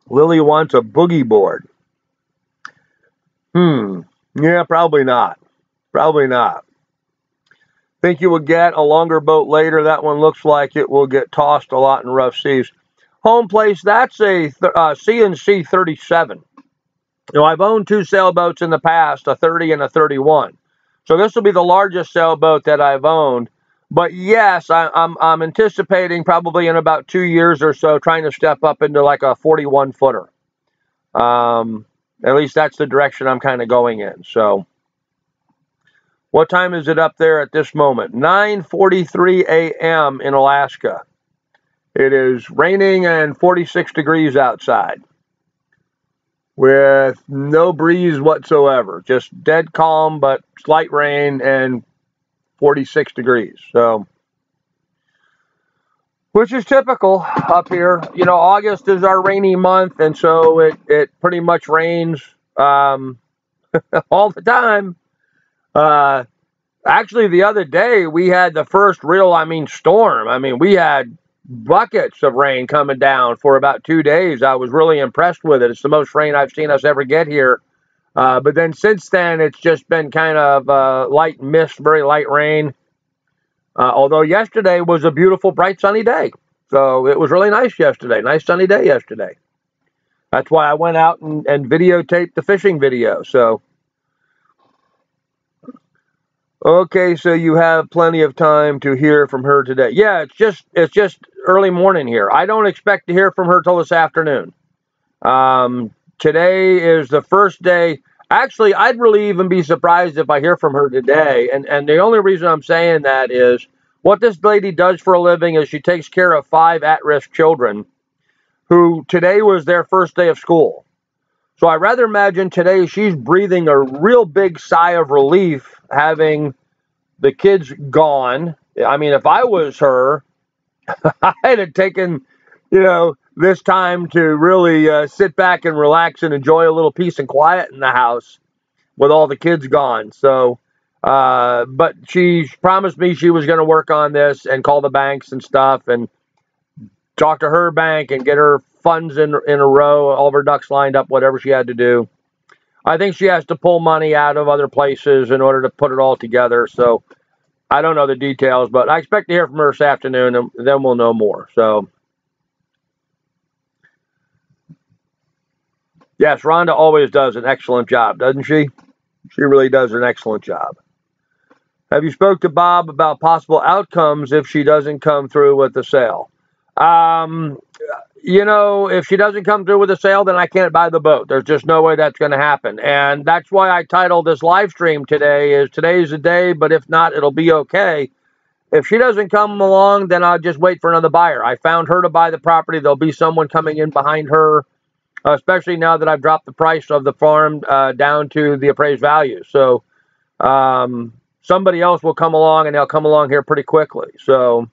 Lily wants a boogie board. Yeah, probably not. Probably not. Think you will get a longer boat later. That one looks like it will get tossed a lot in rough seas. Home place, that's a C&C 37. I've owned two sailboats in the past, a 30 and a 31. So this will be the largest sailboat that I've owned. But yes, I'm anticipating probably in about 2 years or so trying to step up into like a 41-footer. At least that's the direction I'm kind of going in. So what time is it up there at this moment? 9:43 a.m. in Alaska. It is raining and 46 degrees outside with no breeze whatsoever. Just dead calm, but slight rain and 46 degrees. So, which is typical up here. August is our rainy month, and so it pretty much rains all the time. Actually, the other day we had the first real, storm. We had buckets of rain coming down for about 2 days. I was really impressed with it. It's the most rain I've seen us ever get here. But then since then, it's just been kind of light mist, very light rain. Although yesterday was a beautiful, bright, sunny day. So it was really nice yesterday. Nice sunny day yesterday. That's why I went out and videotaped the fishing video. So, okay, so you have plenty of time to hear from her today. Yeah, it's just early morning here. I don't expect to hear from her till this afternoon. Today is the first day. Actually, I'd really even be surprised if I hear from her today. And the only reason I'm saying that is what this lady does for a living is she takes care of 5 at-risk children who today was their first day of school. So I rather imagine today she's breathing a real big sigh of relief having the kids gone. I mean, if I was her, I'd have taken, this time to really sit back and relax and enjoy a little peace and quiet in the house with all the kids gone. So, but she promised me she was going to work on this and call the banks and stuff and talk to her bank and get her funds in a row, all of her ducks lined up, whatever she had to do. I think she has to pull money out of other places in order to put it all together. So I don't know the details, but I expect to hear from her this afternoon, and then we'll know more. So, yes, Rhonda always does an excellent job, doesn't she? She really does an excellent job. Have you spoke to Bob about possible outcomes if she doesn't come through with the sale? If she doesn't come through with a sale, then I can't buy the boat. There's just no way that's going to happen. And that's why I titled this live stream today today's the day, but if not, it'll be okay. If she doesn't come along, then I'll just wait for another buyer. I found her to buy the property. There'll be someone coming in behind her, especially now that I've dropped the price of the farm down to the appraised value. So somebody else will come along, and they'll come along here pretty quickly. So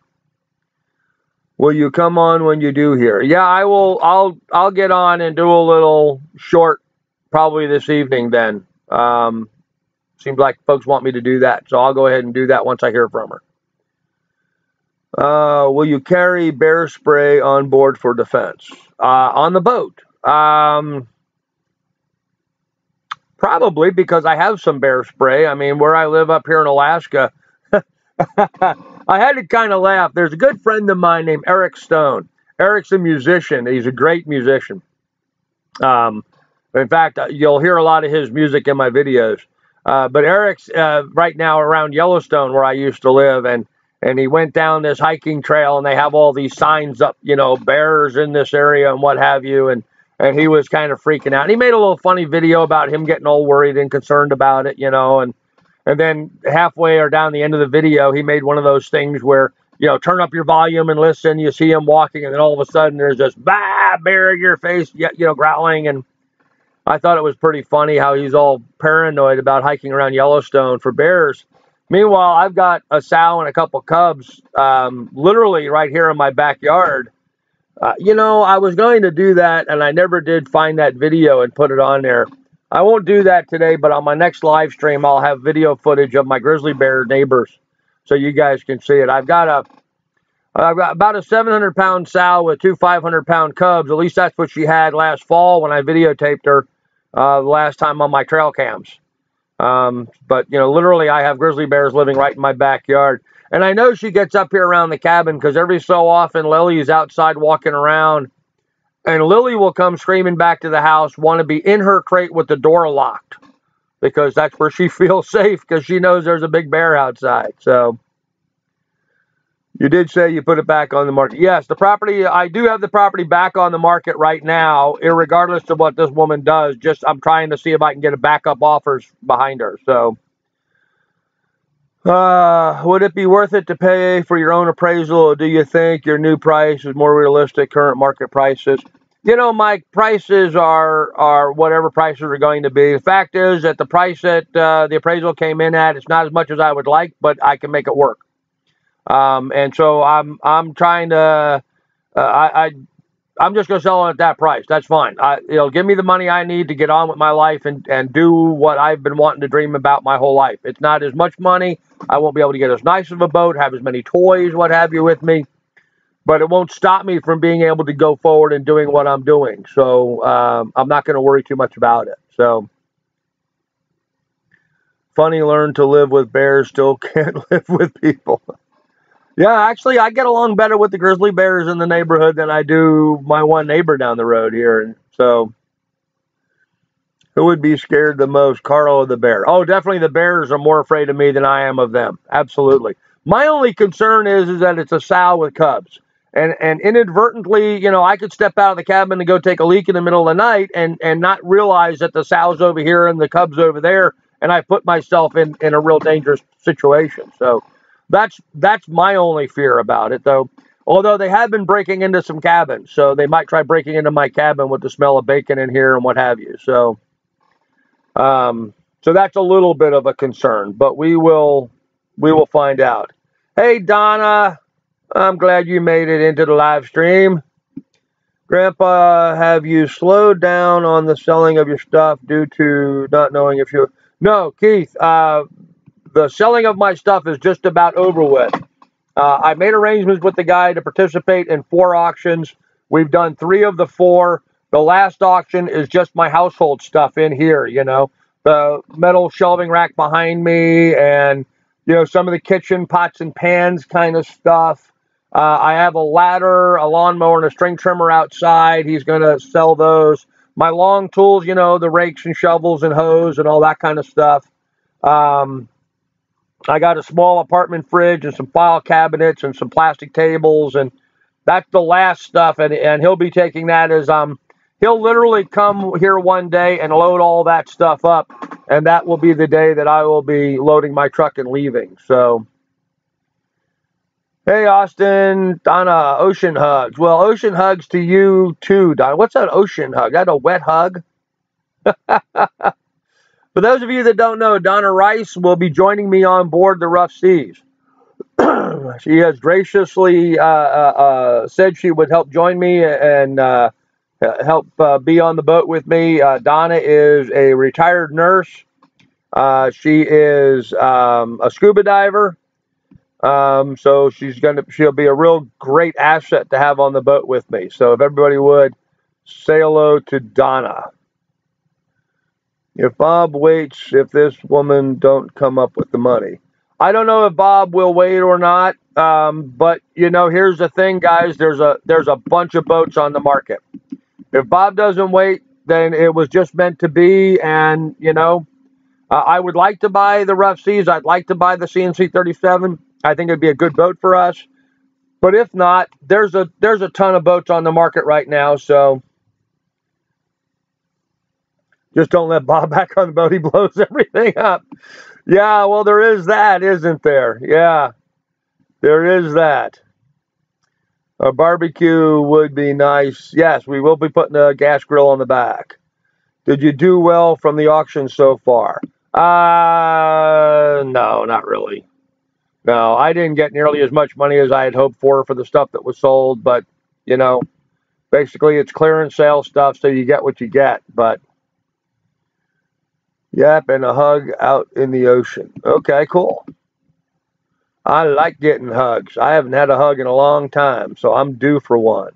will you come on when you do here? Yeah, I will. I'll get on and do a little short probably this evening then. Seems like folks want me to do that. So I'll go ahead and do that once I hear from her. Will you carry bear spray on board for defense? On the boat? Probably, because I have some bear spray. I mean, where I live up here in Alaska, I had to kind of laugh. There's a good friend of mine named Eric Stone. Eric's a musician. He's a great musician. In fact, you'll hear a lot of his music in my videos. But Eric's right now around Yellowstone, where I used to live, and he went down this hiking trail, and they have all these signs up, bears in this area and what have you, and he was kind of freaking out. And he made a little funny video about him getting all worried and concerned about it, and then halfway or down the end of the video, he made one of those things where, turn up your volume and listen. You see him walking, and then all of a sudden there's this bear in your face, growling. And I thought it was pretty funny how he's all paranoid about hiking around Yellowstone for bears. Meanwhile, I've got a sow and a couple cubs literally right here in my backyard. I was going to do that, and I never did find that video and put it on there. I won't do that today, but on my next live stream, I'll have video footage of my grizzly bear neighbors so you guys can see it. I've got about a 700-pound sow with 2 500-pound cubs. At least that's what she had last fall when I videotaped her the last time on my trail cams. But, literally I have grizzly bears living right in my backyard. And I know she gets up here around the cabin because every so often Lily's outside walking around. And Lily will come screaming back to the house, want to be in her crate with the door locked, because that's where she feels safe, because she knows there's a big bear outside. So you did say you put it back on the market. Yes, the property, I do have the property back on the market right now, irregardless of what this woman does. Just I'm trying to see if I can get a backup offers behind her. So would it be worth it to pay for your own appraisal, or do you think your new price is more realistic current market prices? My prices are whatever prices are going to be. The fact is that the price that the appraisal came in at, it's not as much as I would like, but I can make it work. And so I'm trying to I'm just going to sell it at that price. That's fine. It'll give me the money I need to get on with my life and do what I've been wanting to dream about my whole life. It's not as much money. I won't be able to get as nice of a boat, have as many toys, what have you with me. But it won't stop me from being able to go forward and doing what I'm doing. So I'm not going to worry too much about it. So funny, learn to live with bears, still can't live with people. Yeah, actually, I get along better with the grizzly bears in the neighborhood than I do my one neighbor down the road here. And so, who would be scared the most, Carl or the bear? Oh, definitely the bears are more afraid of me than I am of them. Absolutely. My only concern is that it's a sow with cubs. And inadvertently, you know, I could step out of the cabin and go take a leak in the middle of the night and not realize that the sow's over here and the cub's over there, and I put myself in a real dangerous situation. So that's my only fear about it, though. Although they have been breaking into some cabins, so they might try breaking into my cabin with the smell of bacon in here and what have you. So that's a little bit of a concern, but we will find out. Hey, Donna, I'm glad you made it into the live stream. Grandpa, have you slowed down on the selling of your stuff due to not knowing if you... No, Keith, the selling of my stuff is just about over with. I made arrangements with the guy to participate in 4 auctions. We've done 3 of the 4. The last auction is just my household stuff in here, you know, the metal shelving rack behind me and, you know, some of the kitchen pots and pans kind of stuff. I have a ladder, a lawnmower, and a string trimmer outside. He's going to sell those. My long tools, you know, the rakes and shovels and hose and all that kind of stuff. I got a small apartment fridge and some file cabinets and some plastic tables, and that's the last stuff. And he'll be taking that as he'll literally come here one day and load all that stuff up, and that will be the day that I will be loading my truck and leaving. So, hey Austin, Donna, ocean hugs. Well, ocean hugs to you too, Donna. What's that ocean hug? That a wet hug? For those of you that don't know, Donna Rice will be joining me on board the Rough Seas. She has graciously said she would help join me and help be on the boat with me. Donna is a retired nurse. She is a scuba diver. So she'll be a real great asset to have on the boat with me. So if everybody would say hello to Donna. If Bob waits, if this woman don't come up with the money. I don't know if Bob will wait or not. But you know, here's the thing, guys. There's a bunch of boats on the market. If Bob doesn't wait, then it was just meant to be. And you know, I would like to buy the Rough Seas. I'd like to buy the CNC 37. I think it'd be a good boat for us. But if not, there's a ton of boats on the market right now. So just don't let Bob back on the boat. He blows everything up. Yeah, well, there is that, isn't there? Yeah, there is that. A barbecue would be nice. Yes, we will be putting a gas grill on the back. Did you do well from the auction so far? No, not really. No, I didn't get nearly as much money as I had hoped for the stuff that was sold. But, you know, basically it's clearance sale stuff, so you get what you get. But, yep, and a hug out in the ocean. Okay, cool. I like getting hugs. I haven't had a hug in a long time, so I'm due for one.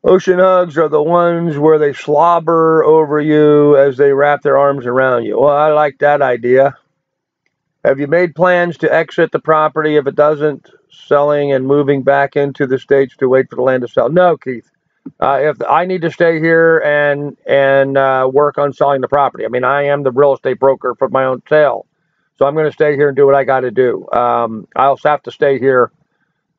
Ocean hugs are the ones where they slobber over you as they wrap their arms around you. Well, I like that idea. Have you made plans to exit the property if it doesn't, selling and moving back into the States to wait for the land to sell? No, Keith. If I need to stay here and work on selling the property. I mean, I am the real estate broker for my own sale. So I'm going to stay here and do what I got to do. I also have to stay here.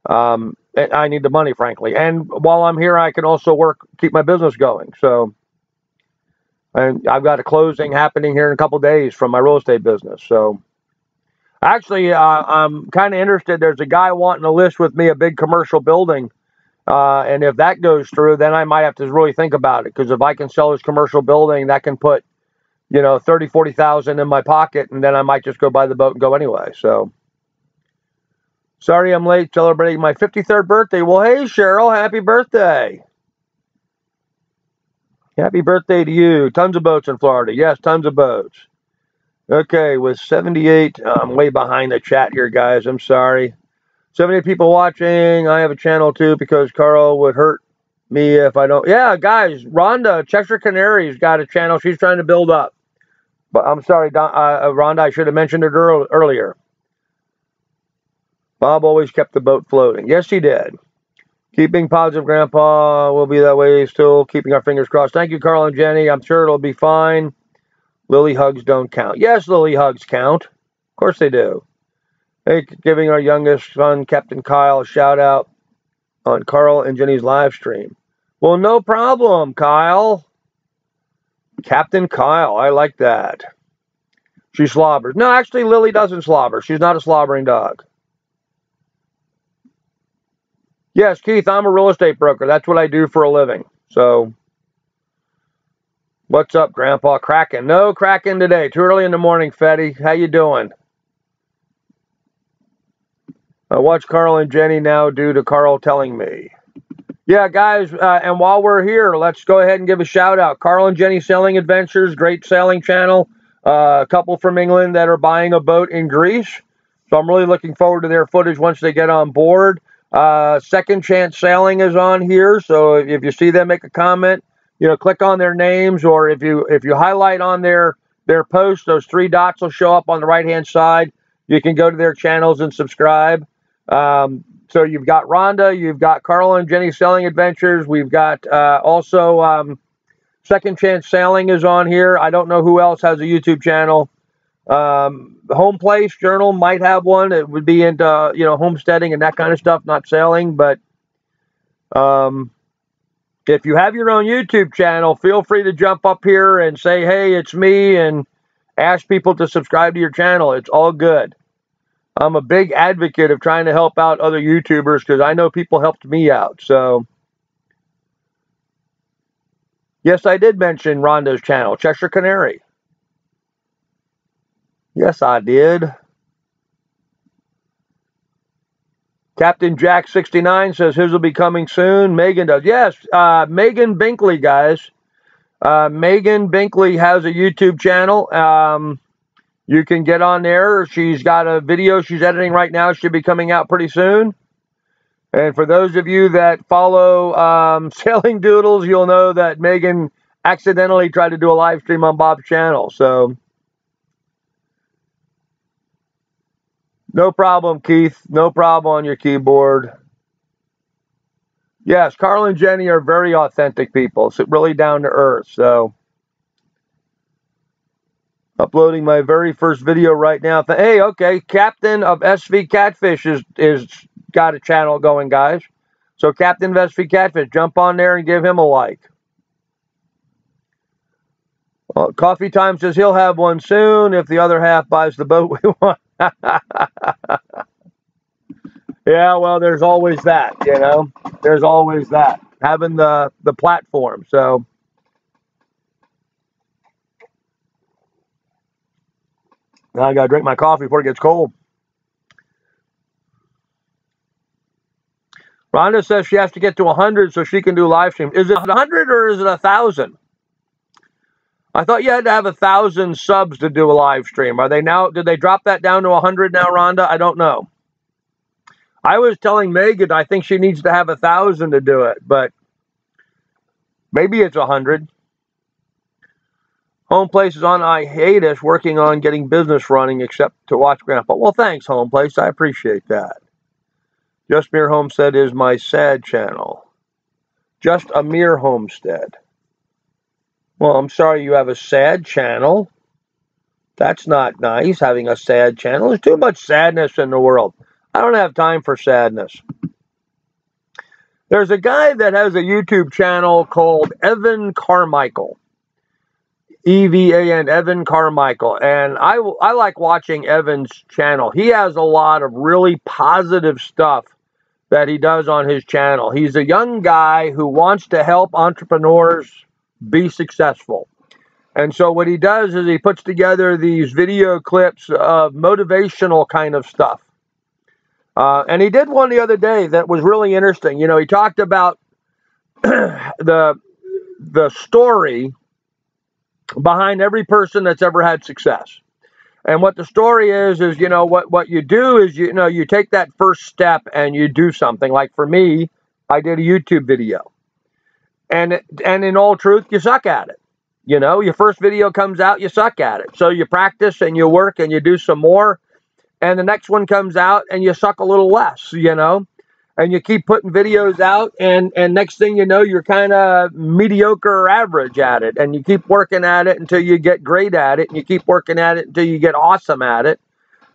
I need the money, frankly. And while I'm here, I can also keep my business going. So, and I've got a closing happening here in a couple of days from my real estate business. So, actually, I'm kind of interested. There's a guy wanting to list with me a big commercial building. And if that goes through, then I might have to really think about it. Because if I can sell his commercial building, that can put, you know, 30, 40,000 in my pocket. And then I might just go buy the boat and go anyway. So, sorry I'm late celebrating my 53rd birthday. Well, hey, Cheryl, happy birthday. Happy birthday to you. Tons of boats in Florida. Yes, tons of boats. Okay, with 78, I'm way behind the chat here, guys. I'm sorry. 78 people watching. I have a channel, too, because Carl would hurt me if I don't. Yeah, guys, Rhonda, Cheshire Canary's got a channel she's trying to build up. But I'm sorry, Rhonda, I should have mentioned it earlier. Bob always kept the boat floating. Yes, he did. Keeping positive, Grandpa. We'll be that way. Still keeping our fingers crossed. Thank you, Carl and Jenny. I'm sure it'll be fine. Lily hugs don't count. Yes, Lily hugs count. Of course they do. Hey, giving our youngest son, Captain Kyle, a shout out on Carl and Jenny's live stream. Well, no problem, Kyle. Captain Kyle. I like that. She slobbers. No, actually, Lily doesn't slobber. She's not a slobbering dog. Yes, Keith, I'm a real estate broker. That's what I do for a living. So, what's up, Grandpa? Cracking. No cracking today. Too early in the morning, Fetty. How you doing? I watch Carl and Jenny now due to Carl telling me. Yeah, guys, and while we're here, let's go ahead and give a shout out. Carl and Jenny Sailing Adventures, great sailing channel. A couple from England that are buying a boat in Greece. So I'm really looking forward to their footage once they get on board. Second Chance Sailing is on here. So if you see them, make a comment. You know, click on their names, or if you highlight on their post, those 3 dots will show up on the right-hand side. You can go to their channels and subscribe. So you've got Rhonda, you've got Carl and Jenny Sailing Adventures. We've got also Second Chance Sailing is on here. I don't know who else has a YouTube channel. Home Place Journal might have one. It would be into, you know, homesteading and that kind of stuff, not sailing. But if you have your own YouTube channel, feel free to jump up here and say, hey, it's me, and ask people to subscribe to your channel. It's all good. I'm a big advocate of trying to help out other YouTubers because I know people helped me out. So, yes, I did mention Rhonda's channel, Cheshire Canary. Yes, I did. Captain Jack 69 says his will be coming soon. Megan does. Yes, Megan Binkley, guys. Megan Binkley has a YouTube channel. You can get on there. She's got a video she's editing right now. Should be coming out pretty soon. And for those of you that follow Sailing Doodles, you'll know that Megan accidentally tried to do a live stream on Bob's channel. So, no problem, Keith. No problem on your keyboard. Yes, Carl and Jenny are very authentic people. So really down to earth. So, uploading my very first video right now. Hey, okay, Captain of SV Catfish is got a channel going, guys. So Captain of SV Catfish, jump on there and give him a like. Coffee Time says he'll have one soon if the other half buys the boat we want. Yeah, well, there's always that, you know. There's always that. Having the platform, so. Now I got to drink my coffee before it gets cold. Rhonda says she has to get to 100 so she can do live stream. Is it 100 or is it 1,000? I thought you had to have 1,000 subs to do a live stream. Are they now? Did they drop that down to 100 now, Rhonda? I don't know. I was telling Megan I think she needs to have 1,000 to do it, but maybe it's 100. Home Place is on hiatus, working on getting business running, except to watch Grandpa. Well, thanks, Home Place. I appreciate that. Just Mere Homestead is my sad channel. Just a Mere Homestead. Well, I'm sorry you have a sad channel. That's not nice, having a sad channel. There's too much sadness in the world. I don't have time for sadness. There's a guy that has a YouTube channel called Evan Carmichael. E-V-A-N, Evan Carmichael. And I like watching Evan's channel. He has a lot of really positive stuff that he does on his channel. He's a young guy who wants to help entrepreneurs be successful. And so what he does is he puts together these video clips of motivational kind of stuff. And he did one the other day that was really interesting. You know, he talked about the story behind every person that's ever had success. And what the story is, you know, what you do is, you know, you take that first step and you do something. Like for me, I did a YouTube video. And in all truth, you suck at it. You know, your first video comes out, you suck at it. So you practice and you work and you do some more. and the next one comes out and you suck a little less, you know, and you keep putting videos out, and next thing you know, you're kind of mediocre or average at it, and you keep working at it until you get great at it, and you keep working at it until you get awesome at it,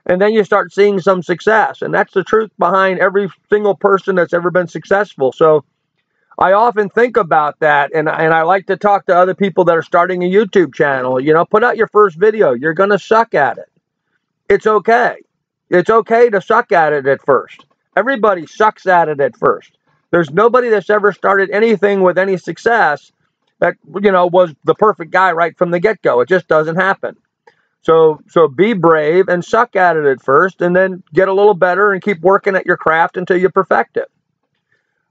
and then you start seeing some success. And that's the truth behind every single person that's ever been successful. So I often think about that, and I like to talk to other people that are starting a YouTube channel. You know, put out your first video. You're going to suck at it. It's okay. It's okay to suck at it at first. Everybody sucks at it at first. There's nobody that's ever started anything with any success that, you know, was the perfect guy right from the get-go. It just doesn't happen. So be brave and suck at it at first, and then get a little better and keep working at your craft until you perfect it.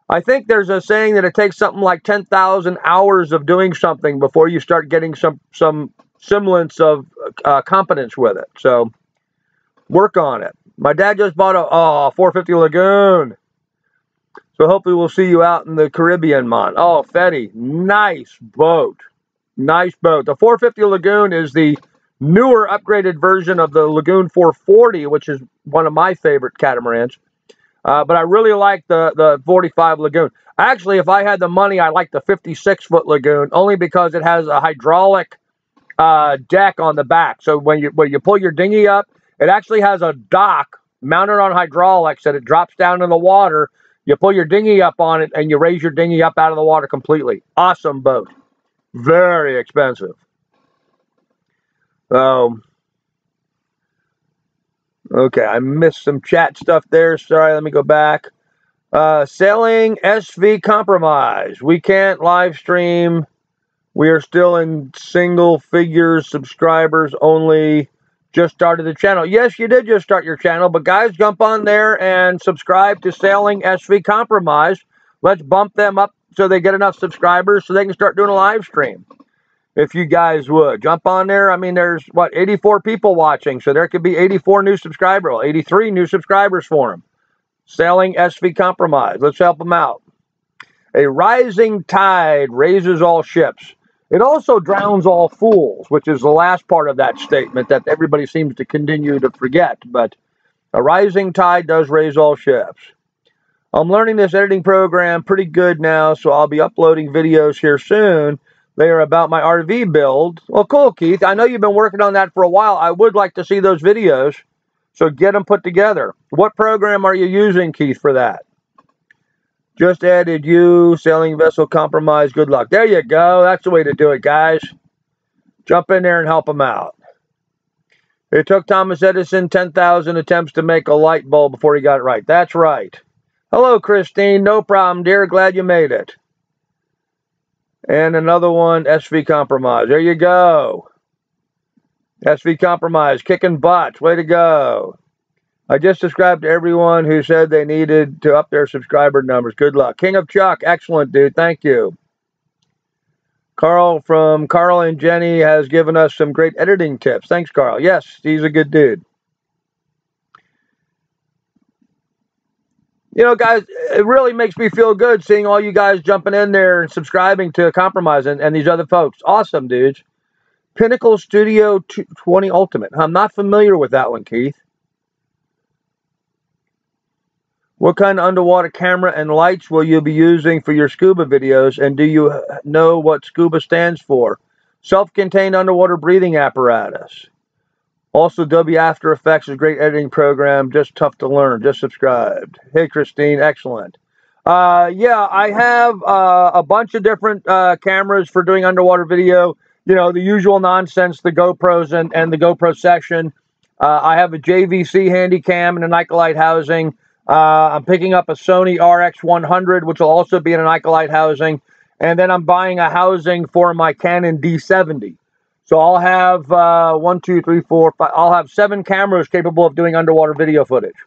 I think there's a saying that it takes something like 10,000 hours of doing something before you start getting some semblance of competence with it. So work on it. My dad just bought a 450 Lagoon. So hopefully we'll see you out in the Caribbean, man. Oh, Fetty, nice boat. Nice boat. The 450 Lagoon is the newer upgraded version of the Lagoon 440, which is one of my favorite catamarans. But I really like the 45 Lagoon. Actually, if I had the money, I like the 56-foot Lagoon, only because it has a hydraulic deck on the back. So when you pull your dinghy up, it actually has a dock mounted on hydraulics that it drops down in the water. You pull your dinghy up on it, and you raise your dinghy up out of the water completely. Awesome boat. Very expensive. Okay, I missed some chat stuff there. Sorry, let me go back. Sailing SV compromise. We can't live stream. We are still in single figures, subscribers only. Just started the channel. Yes, you did just start your channel, but guys, jump on there and subscribe to Sailing SV Compromise. Let's bump them up so they get enough subscribers so they can start doing a live stream. If you guys would jump on there. I mean, there's what, 84 people watching, so there could be 84 new subscribers, 83 new subscribers for them. Sailing SV Compromise. Let's help them out. A rising tide raises all ships. It also drowns all fools, which is the last part of that statement that everybody seems to continue to forget. But a rising tide does raise all ships. I'm learning this editing program pretty good now, so I'll be uploading videos here soon. They are about my RV build. Well, cool, Keith. I know you've been working on that for a while. I would like to see those videos, so get them put together. What program are you using, Keith, for that? Just added you, Sailing Vessel Compromise. Good luck. There you go. That's the way to do it, guys. Jump in there and help them out. It took Thomas Edison 10,000 attempts to make a light bulb before he got it right. That's right. Hello, Christine. No problem, dear. Glad you made it. And another one, SV Compromise. There you go. SV Compromise, kicking butts. Way to go. I just subscribed to everyone who said they needed to up their subscriber numbers. Good luck. King of Chuck. Excellent, dude. Thank you. Carl from Carl and Jenny has given us some great editing tips. Thanks, Carl. Yes, he's a good dude. You know, guys, it really makes me feel good seeing all you guys jumping in there and subscribing to Compromise and these other folks. Awesome, dudes. Pinnacle Studio 20 Ultimate. I'm not familiar with that one, Keith. What kind of underwater camera and lights will you be using for your scuba videos? And do you know what Scuba stands for? Self-contained underwater breathing apparatus. Also, W After Effects is a great editing program. Just tough to learn. Just subscribed. Hey, Christine. Excellent. Yeah, I have a bunch of different cameras for doing underwater video. You know, the usual nonsense, the GoPros and the GoPro Session. I have a JVC Handycam and a Nicolite housing. I'm picking up a Sony RX100, which will also be in an Nicolite housing. And then I'm buying a housing for my Canon D70. So I'll have 1, 2, 3, 4, 5. I'll have 7 cameras capable of doing underwater video footage.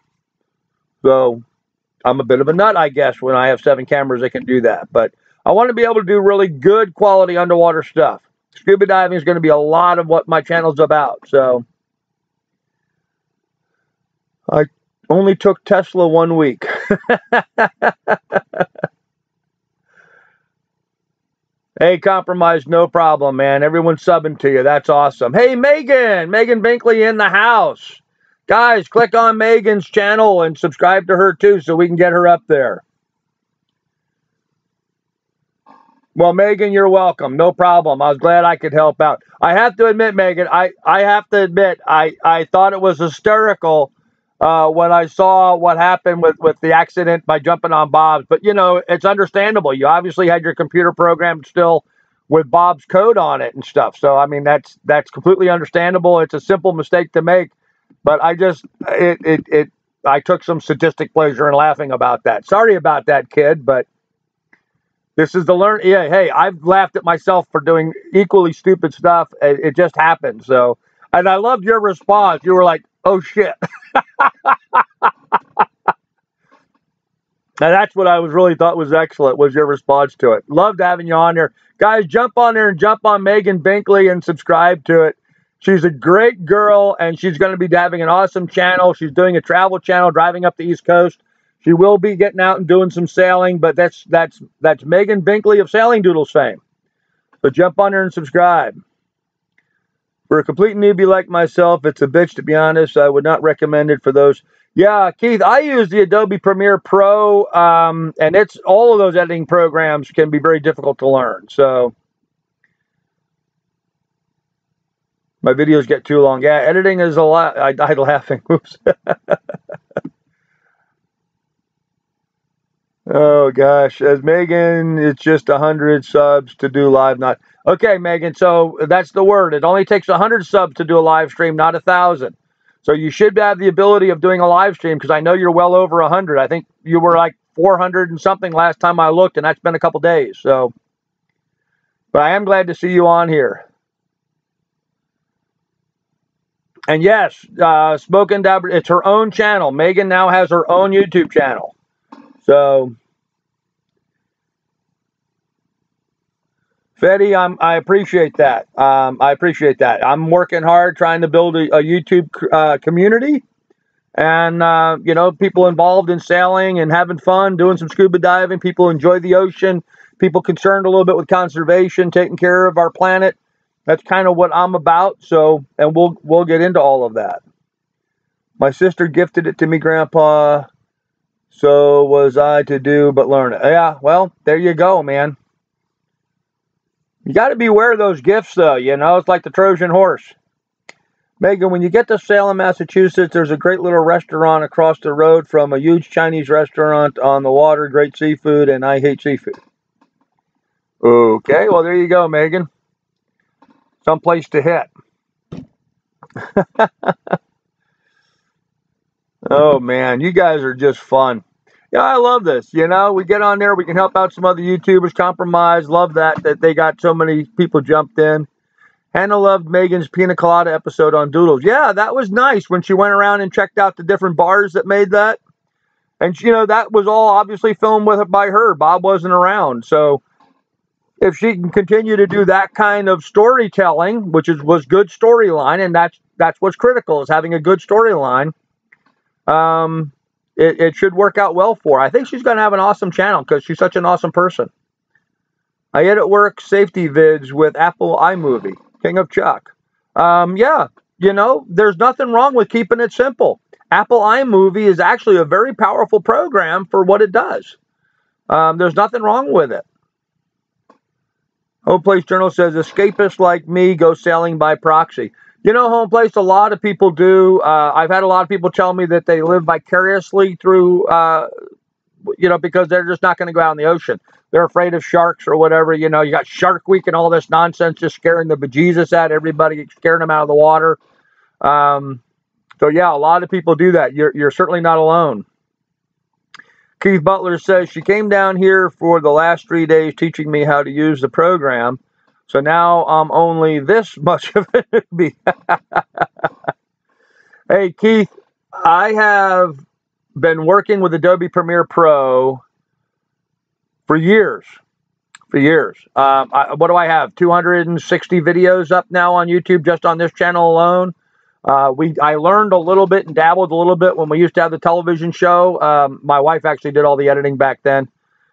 So I'm a bit of a nut, I guess, when I have 7 cameras that can do that. But I want to be able to do really good quality underwater stuff. Scuba diving is going to be a lot of what my channel's about. So I only took Tesla 1 week. Hey, Compromise, no problem, man. Everyone's subbing to you. That's awesome. Hey, Megan. Megan Binkley in the house. Guys, click on Megan's channel and subscribe to her too so we can get her up there. Well, Megan, you're welcome. No problem. I was glad I could help out. I have to admit, Megan, I thought it was hysterical when I saw what happened with the accident by jumping on Bob's. But, you know, it's understandable. You obviously had your computer programmed still with Bob's code on it and stuff. So, I mean, that's completely understandable. It's a simple mistake to make. But I took some sadistic pleasure in laughing about that. Sorry about that, kid, but this is the learn. Yeah, hey, I've laughed at myself for doing equally stupid stuff. It just happened. So, and I loved your response. You were like, "Oh shit." Now that's what I really thought was excellent, was your response to it. Loved having you on there. Guys, jump on there and jump on Megan Binkley and subscribe to it. She's a great girl, and she's going to be having an awesome channel. She's doing a travel channel, driving up the East Coast. She will be getting out and doing some sailing, but that's Megan Binkley of Sailing Doodles fame. So jump on there and subscribe. For a complete newbie like myself, it's a bitch, to be honest. I would not recommend it for those. Yeah, Keith, I use the Adobe Premiere Pro, and it's all of those editing programs can be very difficult to learn. So my videos get too long. Yeah, editing is a lot. I died laughing. Oops. Oh gosh, as Megan, it's just 100 subs to do live. Not okay, Megan. So that's the word. It only takes 100 subs to do a live stream, not 1,000. So you should have the ability of doing a live stream, because I know you're well over 100. I think you were like 400 and something last time I looked, and that's been a couple days. So, but I am glad to see you on here. And yes, Smoking Dab, it's her own channel. Megan now has her own YouTube channel. So, Fetty, I appreciate that. I appreciate that. I'm working hard trying to build a YouTube community, and you know, people involved in sailing and having fun, doing some scuba diving. People enjoy the ocean. People concerned a little bit with conservation, taking care of our planet. That's kind of what I'm about. So, and we'll get into all of that. My sister gifted it to me, Grandpa. So was I to do but learn it. Yeah, well, there you go, man. You got to beware of those gifts, though. You know, it's like the Trojan horse. Megan, when you get to Salem, Massachusetts, there's a great little restaurant across the road from a huge Chinese restaurant on the water. Great seafood, and I hate seafood. Okay, well, there you go, Megan. Someplace to hit. Oh, man, you guys are just fun. Yeah, I love this. You know, we get on there, we can help out some other YouTubers, compromise. Love that they got so many people jumped in. Hannah loved Megan's Pina Colada episode on Doodles. Yeah, that was nice when she went around and checked out the different bars that made that. And, you know, that was all obviously filmed by her. Bob wasn't around. So if she can continue to do that kind of storytelling, which was good storyline, and that's what's critical, is having a good storyline, it should work out well for her. I think she's going to have an awesome channel because she's such an awesome person. I edit work safety vids with Apple iMovie, King of Chuck. Yeah, you know, there's nothing wrong with keeping it simple. Apple iMovie is actually a very powerful program for what it does. There's nothing wrong with it. Home Place Journal says, escapists like me go sailing by proxy. You know, Home Place, a lot of people do. I've had a lot of people tell me that they live vicariously through, you know, because they're just not going to go out in the ocean. They're afraid of sharks or whatever. You know, you got Shark Week and all this nonsense just scaring the bejesus out of everybody, scaring them out of the water. So, yeah, a lot of people do that. You're certainly not alone. Keith Butler says, she came down here for the last 3 days teaching me how to use the program. So now I'm only this much of a newbie. Hey, Keith, I have been working with Adobe Premiere Pro for years. What do I have? 260 videos up now on YouTube just on this channel alone. I learned a little bit and dabbled a little bit when we used to have the television show. My wife actually did all the editing back then.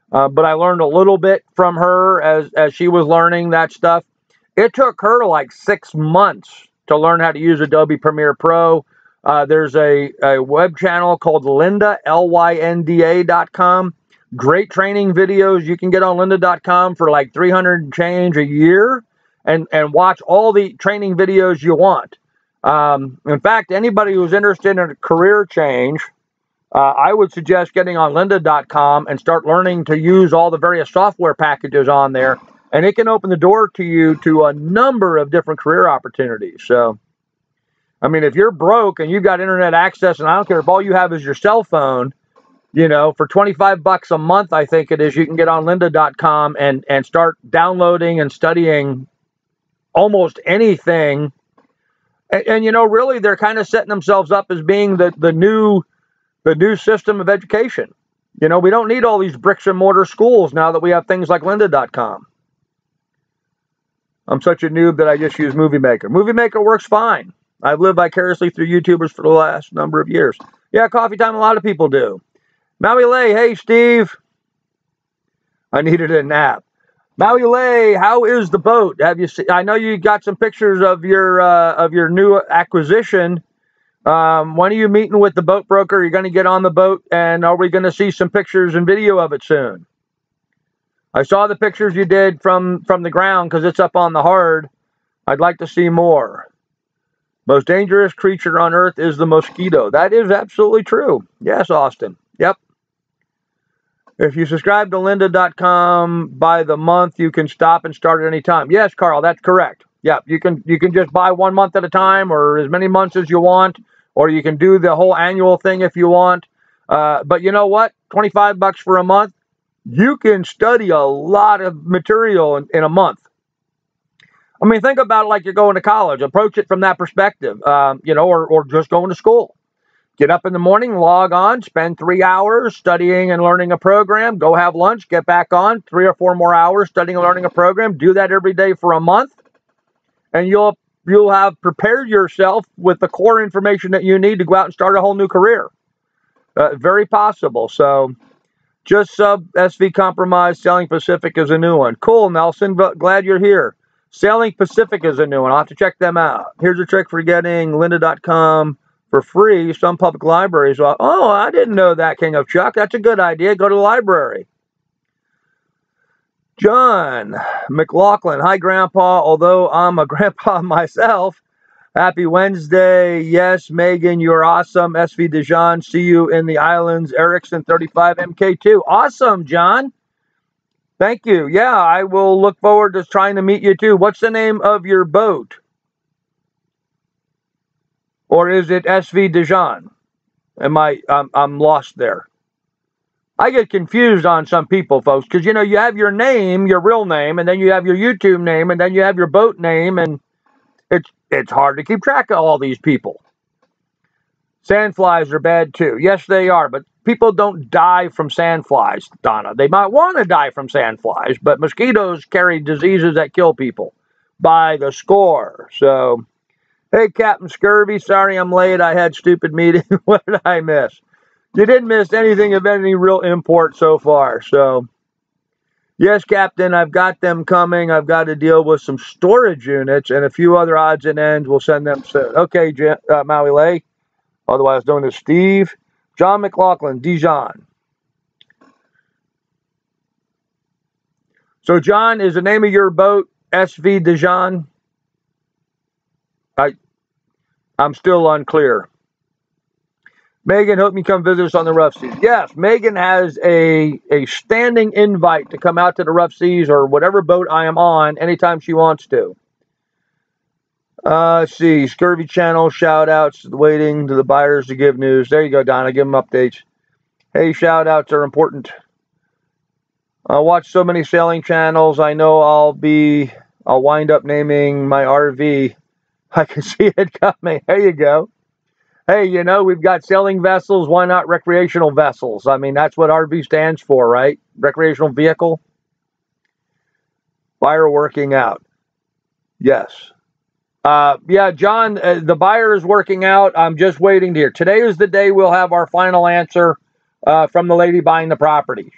But I learned a little bit from her as she was learning that stuff. It took her like 6 months to learn how to use Adobe Premiere Pro. There's a web channel called Lynda, LYNDA.com. Great training videos you can get on lynda.com for like 300 and change a year, and watch all the training videos you want. In fact, anybody who's interested in a career change, I would suggest getting on lynda.com and start learning to use all the various software packages on there, and it can open the door to you to a number of different career opportunities. So, I mean, if you're broke and you've got internet access, and I don't care if all you have is your cell phone, you know, for 25 bucks a month, I think it is, you can get on lynda.com and start downloading and studying almost anything. And you know, really, they're kind of setting themselves up as being the new system of education. You know, we don't need all these bricks and mortar schools now that we have things like lynda.com. I'm such a noob that I just use Movie Maker. Movie Maker works fine. I've lived vicariously through YouTubers for the last number of years. Yeah, coffee time, a lot of people do. Maui Lay, hey, Steve. I needed a nap. Maui Lay, how is the boat? Have you seen? I know you got some pictures of your new acquisition. When are you meeting with the boat broker? Are you going to get on the boat, and are we going to see some pictures and video of it soon? I saw the pictures you did from the ground because it's up on the hard. I'd like to see more. Most dangerous creature on earth is the mosquito. That is absolutely true. Yes, Austin. Yep. If you subscribe to lynda.com by the month, you can stop and start at any time. Yes, Carl, that's correct. Yep, you can just buy 1 month at a time, or as many months as you want, or you can do the whole annual thing if you want. But you know what? 25 bucks for a month, you can study a lot of material in a month. I mean, think about it like you're going to college. Approach it from that perspective, you know, or just going to school. Get up in the morning, log on, spend 3 hours studying and learning a program, go have lunch, get back on, 3 or 4 more hours studying and learning a program. Do that every day for a month, and you'll have prepared yourself with the core information that you need to go out and start a whole new career. Very possible. So just sub SV Compromise, Sailing Pacific is a new one. Cool, Nelson, glad you're here. Sailing Pacific is a new one. I'll have to check them out. Here's a trick for getting lynda.com for free. Some public libraries. Oh, I didn't know that, King of Chuck. That's a good idea. Go to the library. John McLaughlin. Hi, Grandpa. Although I'm a grandpa myself, happy Wednesday. Yes, Megan, you're awesome. SV Dijon, see you in the islands. Erickson 35 MK2. Awesome, John. Thank you. Yeah, I will look forward to trying to meet you too. What's the name of your boat? Or is it SV Dijon? I'm lost there. I get confused on some people, folks, because, you know, you have your name, your real name, and then you have your YouTube name, and then you have your boat name, and it's hard to keep track of all these people. Sandflies are bad too. Yes, they are, but people don't die from sandflies, Donna. They might want to die from sandflies, but mosquitoes carry diseases that kill people by the score. So, hey, Captain Scurvy, sorry I'm late. I had stupid meeting. What did I miss? You didn't miss anything of any real import so far. So, yes, Captain, I've got them coming. I've got to deal with some storage units and a few other odds and ends. We'll send them soon. Okay, Maui Lay, otherwise known as Steve. John McLaughlin, Dijon. So, John, is the name of your boat SV Dijon? I'm still unclear. Megan, hope you come visit us on the rough seas. Yes, Megan has a standing invite to come out to the rough seas or whatever boat I am on anytime she wants to. Let's see, Scurvy Channel, shout outs, waiting to the buyers to give news. There you go, Donna, give them updates. Hey, shout outs are important. I watch so many sailing channels, I know I'll wind up naming my RV. I can see it coming. There you go. Hey, you know, we've got sailing vessels. Why not recreational vessels? I mean, that's what RV stands for, right? Recreational vehicle. Buyer working out. Yes. Yeah, John, the buyer is working out. I'm just waiting to hear. Today is the day we'll have our final answer from the lady buying the property.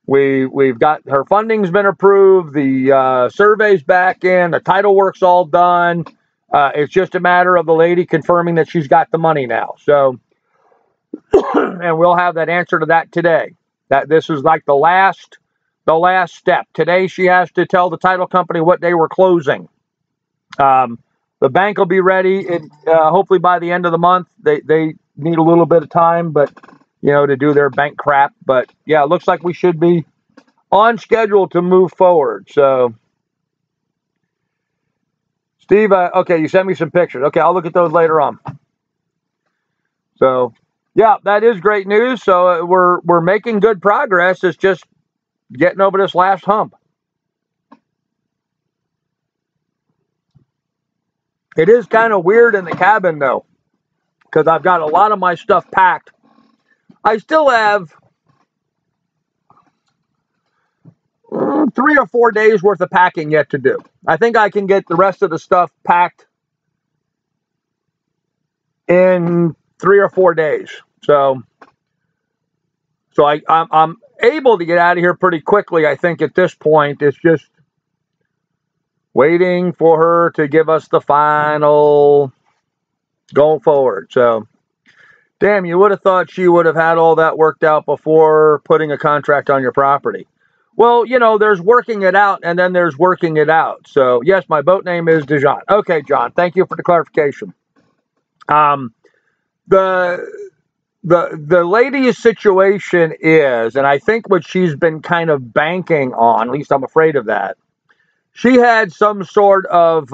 We've got her funding's been approved. The survey's back in. The title work's all done. It's just a matter of the lady confirming that she's got the money now. So, and we'll have that answer to that today. That this is like the last step. Today she has to tell the title company what day we're closing. The bank will be ready, hopefully by the end of the month. They need a little bit of time, but to do their bank crap. But yeah, it looks like we should be on schedule to move forward. So, Steve, okay, you sent me some pictures. Okay, I'll look at those later on. So, yeah, that is great news. So we're making good progress. It's just getting over this last hump. It is kind of weird in the cabin, though, because I've got a lot of my stuff packed. I still have 3 or 4 days worth of packing yet to do. I think I can get the rest of the stuff packed in 3 or 4 days. So I'm able to get out of here pretty quickly, I think, at this point. It's just waiting for her to give us the final go forward. So, damn, you would have thought she would have had all that worked out before putting a contract on your property. Well, there's working it out, and then there's working it out. So, yes, my boat name is Dijon. Okay, John, thank you for the clarification. The lady's situation is, and I think what she's been kind of banking on, at least I'm afraid of that, she had some sort of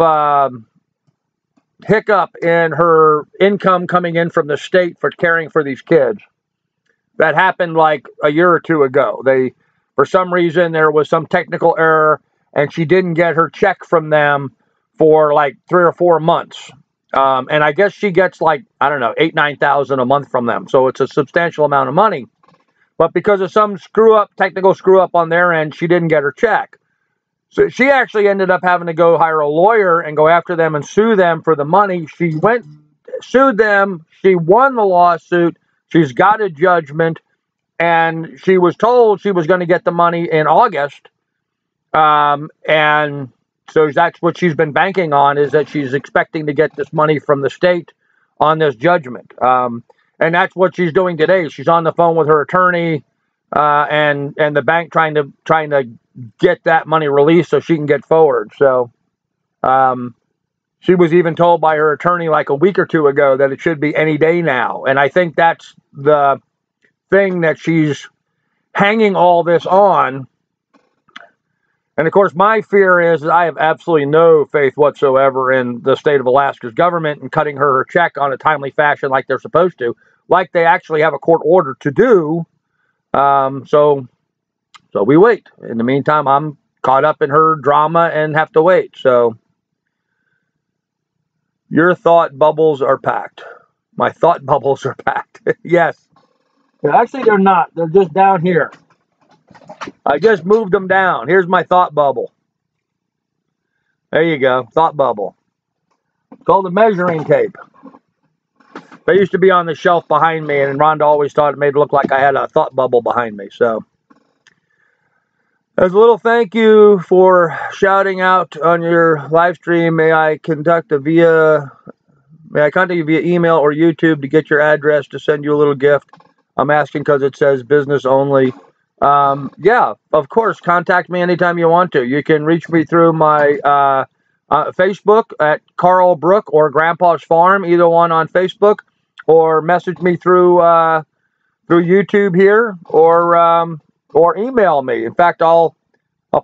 hiccup in her income coming in from the state for caring for these kids. That happened like a year or two ago. For some reason, there was some technical error, and she didn't get her check from them for like 3 or 4 months. And I guess she gets like, I don't know, $8,000-9,000 a month from them. So it's a substantial amount of money. But because of some technical screw up on their end, she didn't get her check. So she actually ended up having to go hire a lawyer and go after them and sue them for the money. She sued them. She won the lawsuit. She's got a judgment. And she was told she was going to get the money in August. And so that's what she's been banking on, is that she's expecting to get this money from the state on this judgment. And that's what she's doing today. She's on the phone with her attorney and the bank trying to get that money released so she can get forward. So she was even told by her attorney like a week or two ago that it should be any day now. And I think that's the thing that she's hanging all this on. And, of course, my fear is I have absolutely no faith whatsoever in the state of Alaska's government and cutting her check on a timely fashion like they're supposed to, like they actually have a court order to do. So we wait. In the meantime, I'm caught up in her drama and have to wait. So your thought bubbles are packed. My thought bubbles are packed. Yes. Actually, they're not. They're just down here. I just moved them down. Here's my thought bubble. There you go. Thought bubble. It's called a measuring tape. They used to be on the shelf behind me, and Rhonda always thought it made it look like I had a thought bubble behind me. So, as a little thank you for shouting out on your live stream, may I contact you via email or YouTube to get your address to send you a little gift? I'm asking because it says business only. Yeah, of course. Contact me anytime you want to. You can reach me through my Facebook at Carl Brook or Grandpa's Farm, either one on Facebook, or message me through YouTube here, or email me. In fact, I'll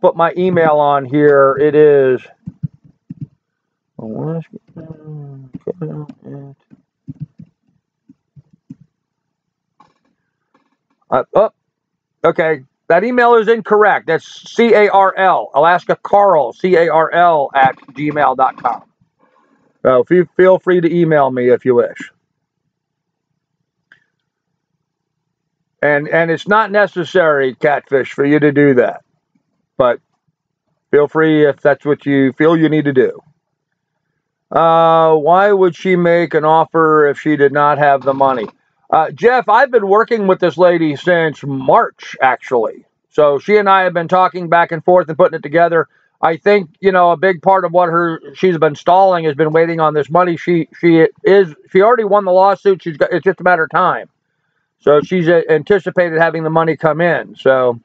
put my email on here. It is okay. That email is incorrect. That's CARL, Alaska Carl, CARL at gmail.com. So feel free to email me if you wish. And it's not necessary, Catfish, for you to do that. But feel free if that's what you feel you need to do. Why would she make an offer if she did not have the money? Jeff, I've been working with this lady since March, actually. So she and I have been talking back and forth and putting it together. I think, you know, a big part of what she's been stalling has been waiting on this money. She already won the lawsuit. It's just a matter of time. So she's anticipated having the money come in. So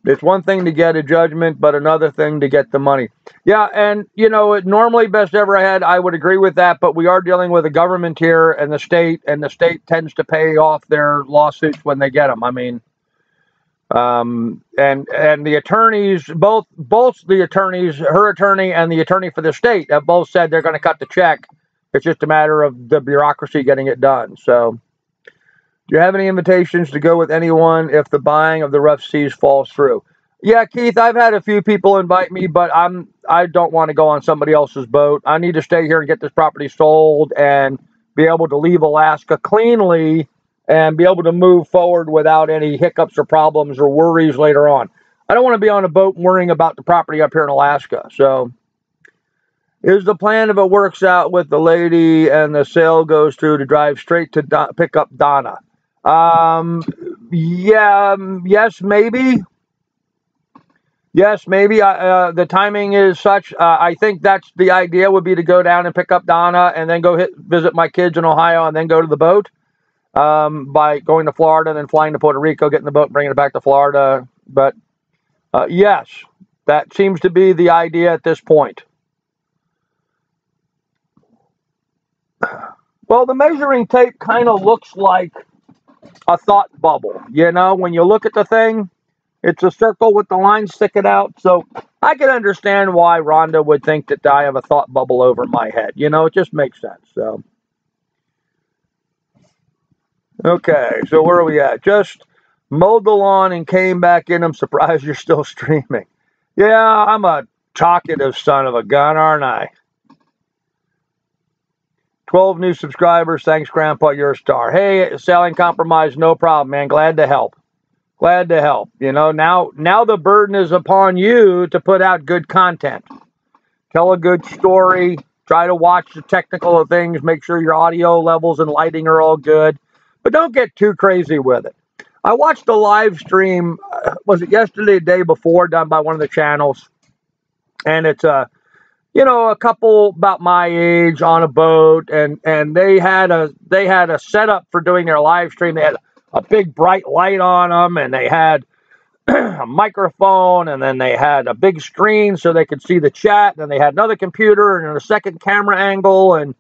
it's one thing to get a judgment, but another thing to get the money. Yeah, and, you know, normally best ever ahead, I would agree with that, but we are dealing with a government here and the state tends to pay off their lawsuits when they get them. I mean, and the attorneys, both the attorneys, her attorney and the attorney for the state, have both said they're going to cut the check. It's just a matter of the bureaucracy getting it done. So, do you have any invitations to go with anyone if the buying of the rough seas falls through? Yeah, Keith, I've had a few people invite me, but I don't want to go on somebody else's boat. I need to stay here and get this property sold and be able to leave Alaska cleanly and be able to move forward without any hiccups or problems or worries later on. I don't want to be on a boat worrying about the property up here in Alaska. So, is the plan, if it works out with the lady and the sale goes through, to drive straight to pick up Donna? Yeah, yes, maybe. Yes, maybe. The timing is such. I think that's the idea, would be to go down and pick up Donna and then go visit my kids in Ohio and then go to the boat. By going to Florida and then flying to Puerto Rico, getting the boat, bringing it back to Florida. But yes, that seems to be the idea at this point. Well, the measuring tape kind of looks like a thought bubble. You know, when you look at the thing, it's a circle with the line sticking out. So I can understand why Rhonda would think that I have a thought bubble over my head. You know, it just makes sense. So. Okay, so where are we at? Just mowed the lawn and came back in. I'm surprised you're still streaming. Yeah, I'm a talkative son of a gun, aren't I? 12 new subscribers. Thanks, Grandpa. You're a star. Hey, selling compromise, no problem, man. Glad to help. Glad to help. You know, now the burden is upon you to put out good content. Tell a good story. Try to watch the technical things. Make sure your audio levels and lighting are all good. But don't get too crazy with it. I watched a live stream, was it yesterday, the day before, done by one of the channels. And it's a couple about my age on a boat, and they had a setup for doing their live stream. They had a big bright light on them, and they had a microphone, and then they had a big screen so they could see the chat, and they had another computer and a second camera angle, and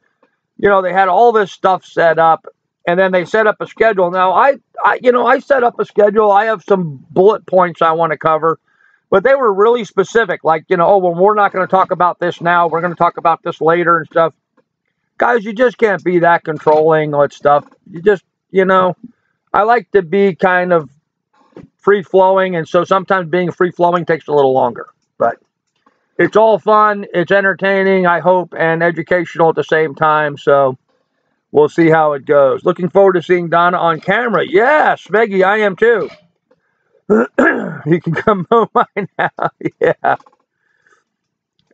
they had all this stuff set up. And then they set up a schedule. Now, I set up a schedule. I have some bullet points I want to cover. But they were really specific. Like, well, we're not going to talk about this now. We're going to talk about this later and stuff. Guys, you just can't be that controlling with stuff. You just, I like to be kind of free-flowing. And so sometimes being free-flowing takes a little longer. But it's all fun. It's entertaining, I hope, and educational at the same time. So we'll see how it goes. Looking forward to seeing Donna on camera. Yes, Meggie, I am too. You can come mow mine now. Yeah.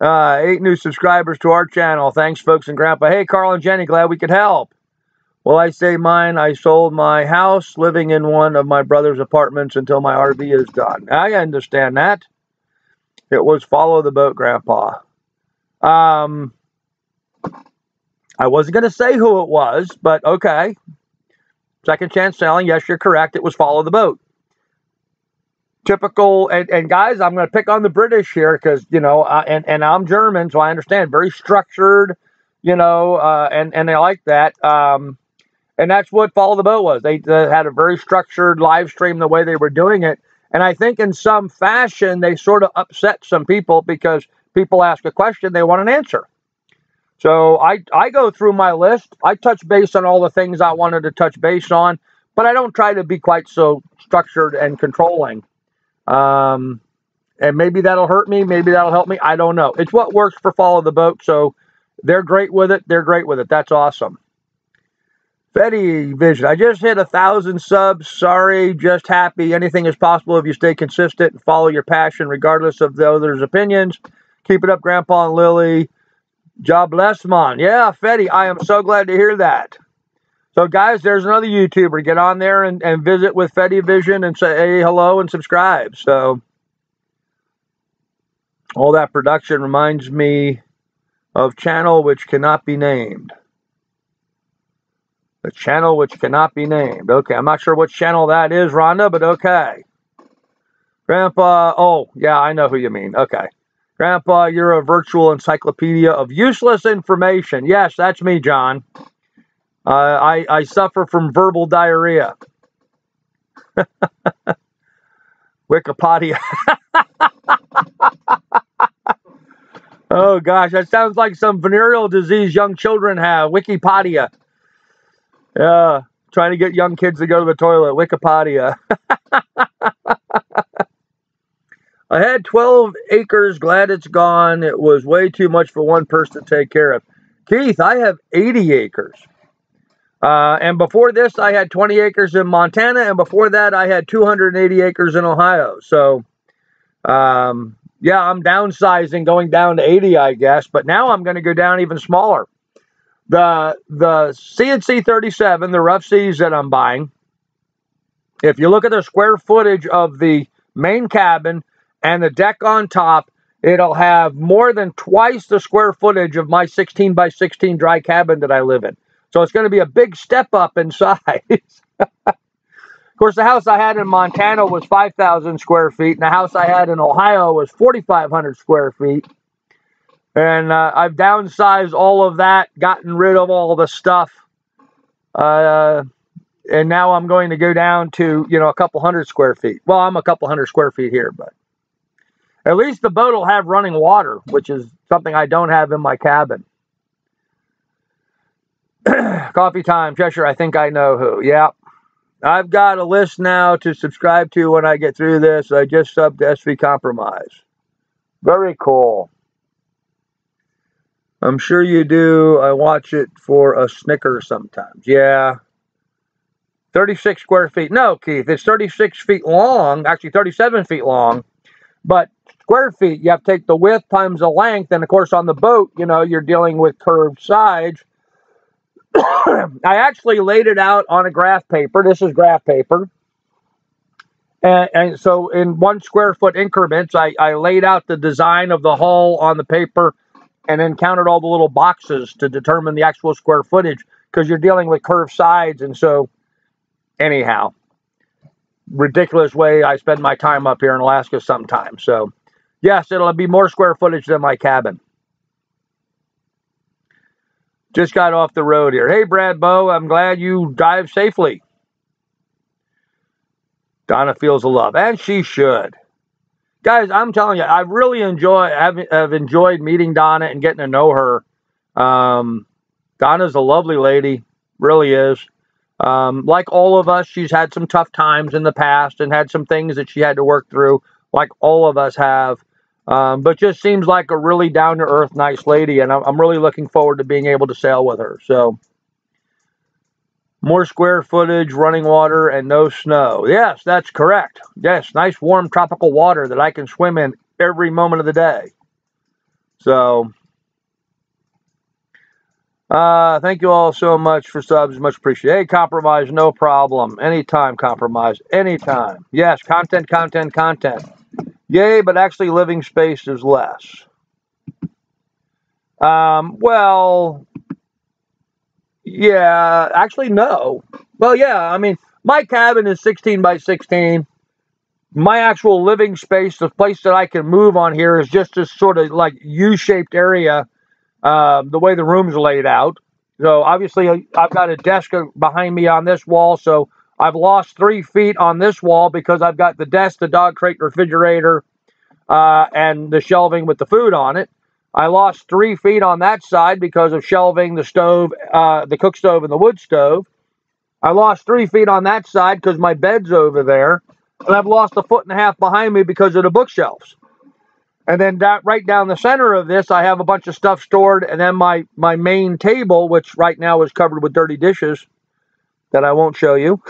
8 new subscribers to our channel. Thanks, folks and Grandpa. Hey, Carl and Jenny, glad we could help. Well, I say mine. I sold my house, living in one of my brother's apartments until my RV is done. I understand that. It was follow the boat, Grandpa. I wasn't going to say who it was, but okay. Second chance selling. Yes, you're correct. It was follow the boat. Typical, and guys, I'm going to pick on the British here because, and I'm German, so I understand. Very structured, and they like that. And that's what Follow the Boat was. They had a very structured live stream the way they were doing it. And I think in some fashion, they sort of upset some people because people ask a question, they want an answer. So I go through my list. I touch base on all the things I wanted to touch base on, but I don't try to be quite so structured and controlling. And maybe that'll hurt me. Maybe that'll help me. I don't know. It's what works for Follow the Boat. So they're great with it. They're great with it. That's awesome. Fetty Vision. I just hit 1,000 subs. Sorry, just happy. Anything is possible if you stay consistent and follow your passion, regardless of the others' opinions. Keep it up, Grandpa and Lily. God bless, man. Yeah, Fetty, I am so glad to hear that. So, guys, there's another YouTuber. Get on there and visit with Fetty Vision and say hey, hello and subscribe. So, All that production reminds me of channel which cannot be named. The channel which cannot be named. Okay, I'm not sure which channel that is, Rhonda, but okay. Grandpa, oh, yeah, I know who you mean. Okay. Grandpa, you're a virtual encyclopedia of useless information. Yes, that's me, John. I suffer from verbal diarrhea. Wikipedia. Oh, gosh, that sounds like some venereal disease young children have. Wikipedia. Yeah, trying to get young kids to go to the toilet. Wikipedia. I had 12 acres. Glad it's gone. It was way too much for one person to take care of. Keith, I have 80 acres. And before this, I had 20 acres in Montana. And before that, I had 280 acres in Ohio. So, yeah, I'm downsizing, going down to 80, I guess. But now I'm going to go down even smaller. The CNC 37, the rough seas that I'm buying, if you look at the square footage of the main cabin and the deck on top, it'll have more than twice the square footage of my 16 by 16 dry cabin that I live in. So it's going to be a big step up in size. Of course, the house I had in Montana was 5,000 square feet, and the house I had in Ohio was 4,500 square feet. And I've downsized all of that, gotten rid of all the stuff. And now I'm going to go down to, a couple hundred square feet. Well, I'm a couple hundred square feet here, but at least the boat will have running water, which is something I don't have in my cabin. Coffee time, Cheshire, I think I know who. Yeah. I've got a list now to subscribe to when I get through this. I just subbed to SV Compromise. Very cool. I'm sure you do. I watch it for a Snickers sometimes. Yeah. 36 square feet. No, Keith, it's 36 feet long, actually 37 feet long, but square feet, you have to take the width times the length, and of course on the boat, you're dealing with curved sides. I actually laid it out on a graph paper. This is graph paper. And so in 1 square foot increments, I laid out the design of the hull on the paper and then counted all the little boxes to determine the actual square footage, because you're dealing with curved sides. And so anyhow, ridiculous way I spend my time up here in Alaska sometimes. So yes, it'll be more square footage than my cabin. Just got off the road here. Hey, Brad Bow, I'm glad you drive safely. Donna feels the love, and she should. Guys, I'm telling you, I really have enjoyed meeting Donna and getting to know her. Donna's a lovely lady, really is. Like all of us, she's had some tough times in the past and had some things that she had to work through, like all of us have. But just seems like a really down-to-earth, nice lady, and I'm really looking forward to being able to sail with her. So, more square footage, running water, and no snow. Yes, that's correct. Yes, nice, warm, tropical water that I can swim in every moment of the day. So, thank you all so much for subs. Much appreciated. Hey, Compromise, no problem. Anytime, Compromise. Anytime. Yes, content. Yay, but actually living space is less. Well, yeah, actually, no. Well, yeah, I mean, my cabin is 16 by 16. My actual living space, the place that I can move on here, is just this sort of like U-shaped area, the way the room's laid out. So obviously, I've got a desk behind me on this wall, so I've lost 3 feet on this wall because I've got the desk, the dog crate, refrigerator, and the shelving with the food on it. I lost 3 feet on that side because of shelving, the stove, the cook stove, and the wood stove. I lost 3 feet on that side because my bed's over there. And I've lost 1.5 feet behind me because of the bookshelves. And then right down the center of this, I have a bunch of stuff stored. And then my main table, which right now is covered with dirty dishes that I won't show you.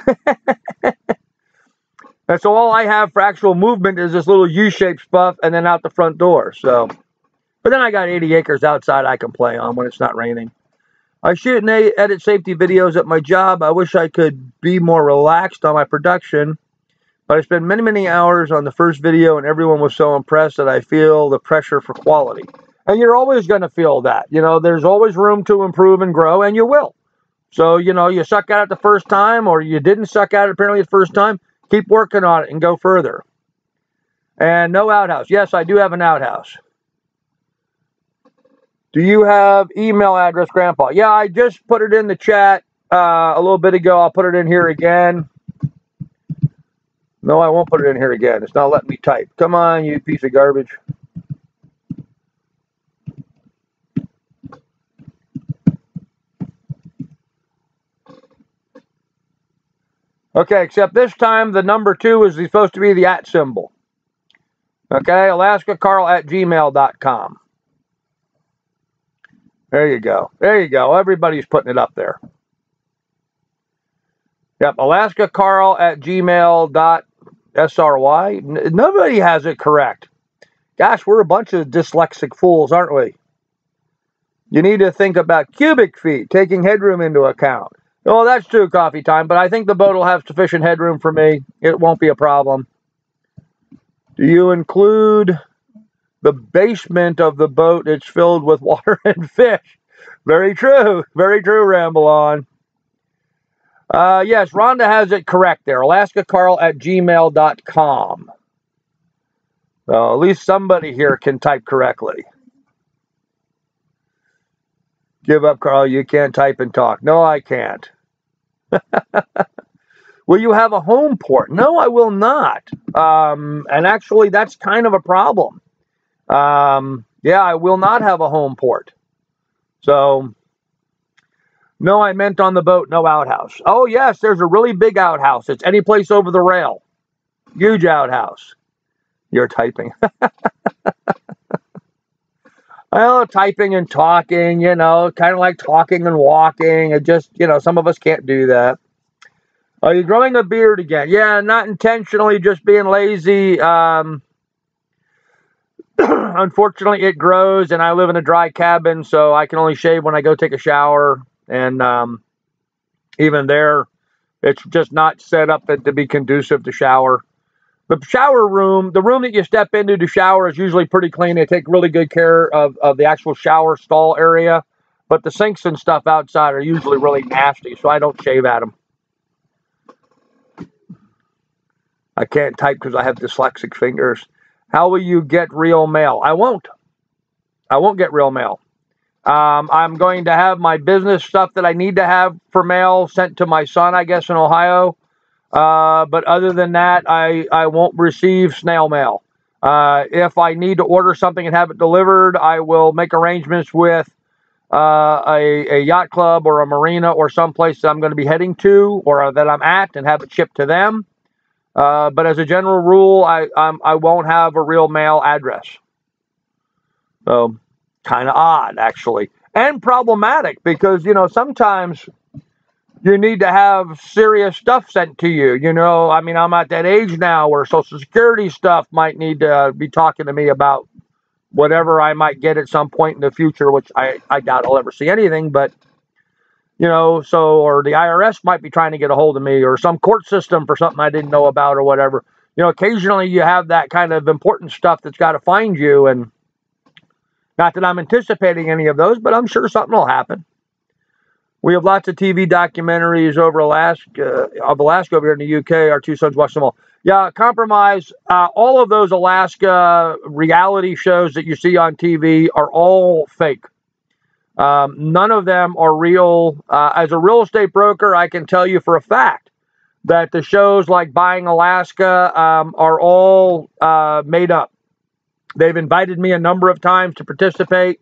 And so all I have for actual movement is this little U-shaped stuff and then out the front door. So, but then I got 80 acres outside I can play on when it's not raining. I shoot and edit safety videos at my job. I wish I could be more relaxed on my production. But I spent many, many hours on the first video, and everyone was so impressed that I feel the pressure for quality. And you're always going to feel that. You know, there's always room to improve and grow, and you will. So, you know, you suck at it the first time, or you didn't suck at it apparently the first time, keep working on it and go further. And no outhouse. Yes, I do have an outhouse. Do you have email address, Grandpa? Yeah, I just put it in the chat a little bit ago. I'll put it in here again. No, I won't put it in here again. It's not letting me type. Come on, you piece of garbage. Okay, except this time the number 2 is supposed to be the @ symbol. Okay, alaskacarl@gmail.com. There you go. There you go. Everybody's putting it up there. Yep, alaskacarl@gmail.sry. Nobody has it correct. Gosh, we're a bunch of dyslexic fools, aren't we? You need to think about cubic feet, taking headroom into account. Well, that's true, coffee time, but I think the boat will have sufficient headroom for me. It won't be a problem. Do you include the basement of the boat? It's filled with water and fish. Very true. Very true, Ramble On. Yes, Rhonda has it correct there. alaskacarl@gmail.com. Well, at least somebody here can type correctly. Give up, Carl. You can't type and talk. No, I can't. Will you have a home port? No, I will not. And actually, that's kind of a problem. Yeah, I will not have a home port. So, no, I meant on the boat, no outhouse. Oh, yes, there's a really big outhouse. It's any place over the rail. Huge outhouse. You're typing. Well, typing and talking, you know, kind of like talking and walking. It just, you know, some of us can't do that. Are you growing a beard again? Yeah, not intentionally, just being lazy. Unfortunately, it grows, and I live in a dry cabin, so I can only shave when I go take a shower. And even there, it's just not set up to be conducive to shower. The shower room, the room that you step into to shower, is usually pretty clean. They take really good care of the actual shower stall area. But the sinks and stuff outside are usually really nasty, so I don't shave at them. I can't type because I have dyslexic fingers. How will you get real mail? I won't. I won't get real mail. I'm going to have my business stuff that I need to have for mail sent to my son, I guess, in Ohio. But other than that, I won't receive snail mail. If I need to order something and have it delivered, I will make arrangements with a yacht club or a marina or someplace that I'm going to be heading to or that I'm at and have it shipped to them. But as a general rule, I won't have a real mail address. So, kind of odd, actually. And problematic because, you know, sometimes you need to have serious stuff sent to you. You know, I mean, I'm at that age now where Social Security stuff might need to be talking to me about whatever I might get at some point in the future, which I doubt I'll ever see anything, but, you know, so, or the IRS might be trying to get a hold of me, or some court system for something I didn't know about or whatever. You know, occasionally you have that kind of important stuff that's got to find you, and not that I'm anticipating any of those, but I'm sure something will happen. We have lots of TV documentaries over Alaska over here in the UK. Our two sons watch them all. Yeah, compromise. All of those Alaska reality shows that you see on TV are all fake. None of them are real. As a real estate broker, I can tell you for a fact that the shows like Buying Alaska are all made up. They've invited me a number of times to participate.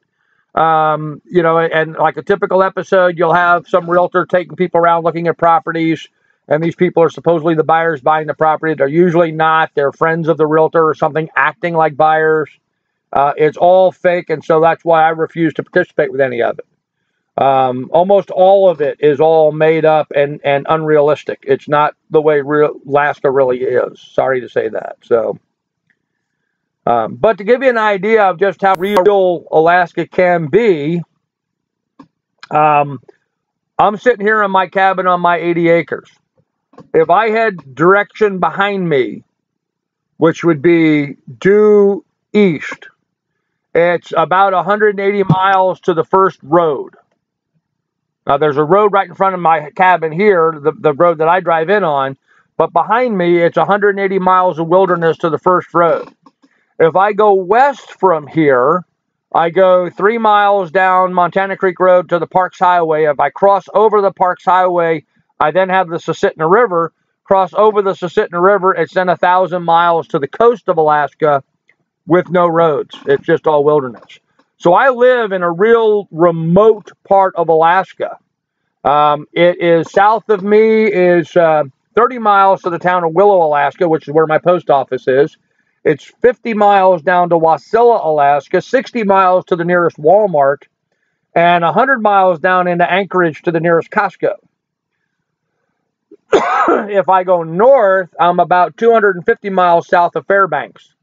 You know, and like a typical episode, you'll have some realtor taking people around looking at properties, and these people are supposedly the buyers buying the property. They're usually not. They're friends of the realtor or something acting like buyers. It's all fake, and so that's why I refuse to participate with any of it. Almost all of it is all made up and unrealistic. It's not the way Alaska really is. Sorry to say that. So, but to give you an idea of just how real Alaska can be, I'm sitting here in my cabin on my 80 acres. if I had direction behind me, which would be due east, it's about 180 miles to the first road. Now, there's a road right in front of my cabin here, the road that I drive in on, but behind me, it's 180 miles of wilderness to the first road. If I go west from here, I go 3 miles down Montana Creek Road to the Parks Highway. If I cross over the Parks Highway, I then have the Susitna River. Cross over the Susitna River, it's then 1,000 miles to the coast of Alaska with no roads. It's just all wilderness. So I live in a real remote part of Alaska. It is south of me is 30 miles to the town of Willow, Alaska, which is where my post office is. It's 50 miles down to Wasilla, Alaska, 60 miles to the nearest Walmart, and 100 miles down into Anchorage to the nearest Costco. If I go north, I'm about 250 miles south of Fairbanks.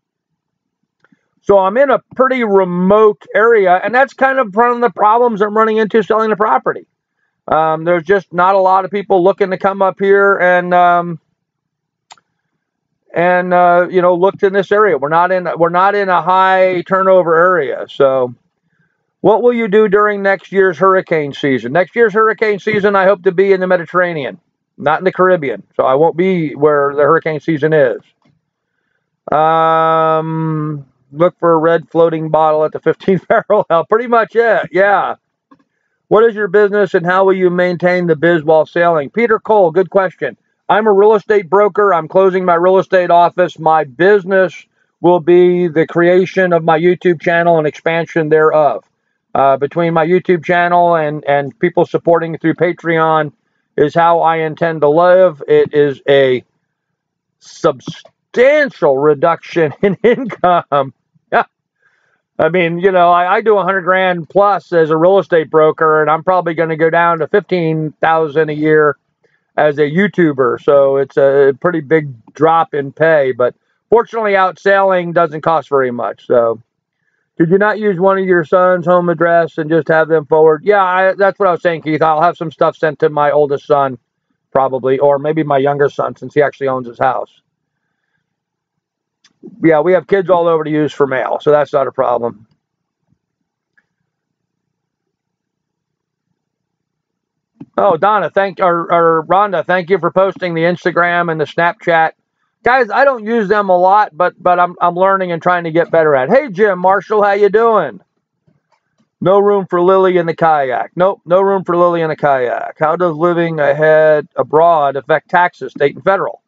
So I'm in a pretty remote area, and that's kind of one of the problems I'm running into selling the property. There's just not a lot of people looking to come up here and looked in this area. We're not in a high turnover area. So what will you do during next year's hurricane season? Next year's hurricane season, I hope to be in the Mediterranean, not in the Caribbean. So I won't be where the hurricane season is. Look for a red floating bottle at the 15th parallel. Pretty much it. Yeah. What is your business and how will you maintain the biz while sailing? Peter Cole, good question. I'm a real estate broker. I'm closing my real estate office. My business will be the creation of my YouTube channel and expansion thereof. Between my YouTube channel and people supporting through Patreon is how I intend to live. It is a substantial reduction in income. I mean, I do 100 grand plus as a real estate broker, and I'm probably going to go down to 15,000 a year as a YouTuber. So it's a pretty big drop in pay, but fortunately out sailing doesn't cost very much. So could you not use one of your son's home address and just have them forward? Yeah, that's what I was saying, Keith. I'll have some stuff sent to my oldest son probably, or maybe my younger son since he actually owns his house. Yeah, we have kids all over to use for mail, so that's not a problem. Oh, Donna, or Rhonda, thank you for posting the Instagram and the Snapchat. Guys, I don't use them a lot, but I'm learning and trying to get better at it. Hey, Jim Marshall, how you doing? No room for Lily in the kayak. Nope, no room for Lily in the kayak. How does living abroad affect taxes, state and federal?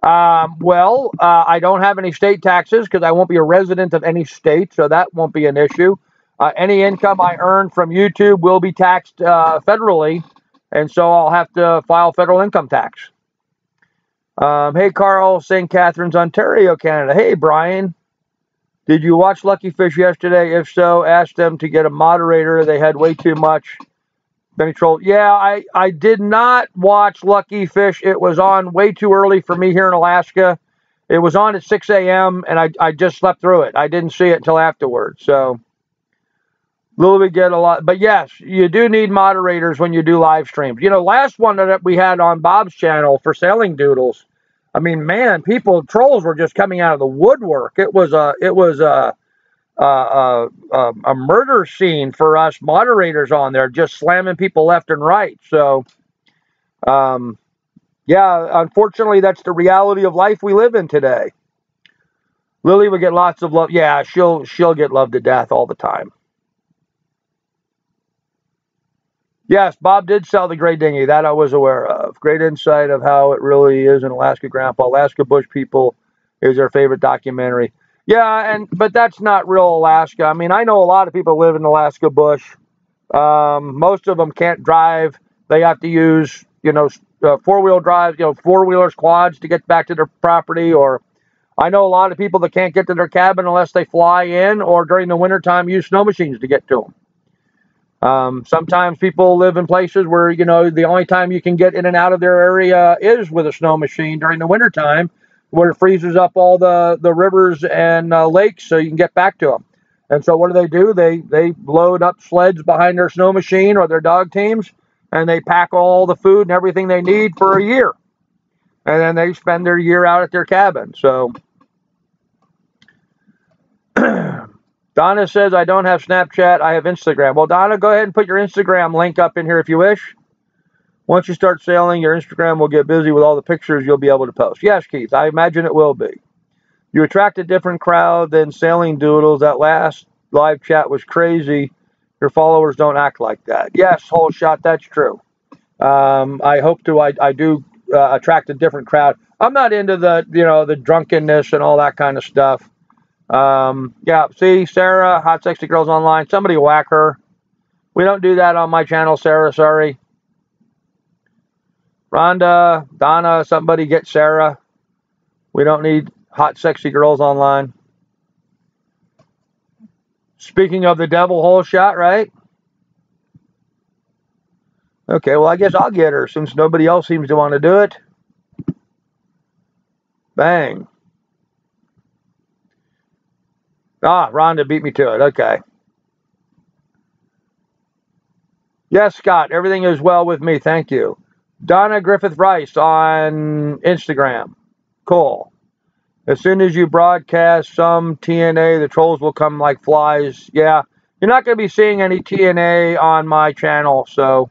I don't have any state taxes because I won't be a resident of any state, so that won't be an issue. Any income I earn from YouTube will be taxed federally, and so I'll have to file federal income tax. Hey, Carl, St. Catharines, Ontario, Canada. Hey, Brian, did you watch Lucky Fish yesterday? If so, ask them to get a moderator. They had way too much. Benny Troll. Yeah, I did not watch Lucky Fish. It was on way too early for me here in Alaska. It was on at 6 a.m. and I just slept through it. I didn't see it until afterwards. So we get a lot. But yes, you do need moderators when you do live streams. Last one that we had on Bob's channel for Sailing Doodles, I mean, man, trolls were just coming out of the woodwork. It was a murder scene for us moderators on there, just slamming people left and right. So, yeah, unfortunately, that's the reality of life we live in today. Lily would get lots of love. Yeah, she'll get loved to death all the time. Yes, Bob did sell the gray dinghy. That I was aware of. Great insight of how it really is in Alaska, Grandpa. Alaska Bush People is their favorite documentary. Yeah, but that's not real Alaska. I mean, I know a lot of people live in Alaska bush. Most of them can't drive. They have to use, four-wheel drives, four-wheelers, quads to get back to their property. Or I know a lot of people that can't get to their cabin unless they fly in or during the wintertime use snow machines to get to them. Sometimes people live in places where, the only time you can get in and out of their area is with a snow machine during the wintertime, where it freezes up all the rivers and lakes so you can get back to them. And so what do? They load up sleds behind their snow machine or their dog teams, and they pack all the food and everything they need for a year. and then they spend their year out at their cabin. So Donna says, I don't have Snapchat, I have Instagram. Well, Donna, go ahead and put your Instagram link up in here if you wish. Once you start sailing, your Instagram will get busy with all the pictures you'll be able to post. Yes, Keith, I imagine it will be. You attract a different crowd than sailing doodles. That last live chat was crazy. Your followers don't act like that. Yes, whole shot, that's true. I hope to, I do attract a different crowd. I'm not into the, the drunkenness and all that kind of stuff. Yeah, see, Sarah, Hot Sexy Girls Online, somebody whack her. We don't do that on my channel, Sarah, sorry. Rhonda, Donna, somebody get Sarah. We don't need Hot Sexy Girls Online. Speaking of the devil, whole shot, right? Okay, well, I guess I'll get her since nobody else seems to want to do it. Bang. Ah, Rhonda beat me to it. Okay. Yes, Scott, everything is well with me. Thank you. Donna Griffith Rice on Instagram. Cool. As soon as you broadcast some TNA, the trolls will come like flies. Yeah, you're not going to be seeing any TNA on my channel, so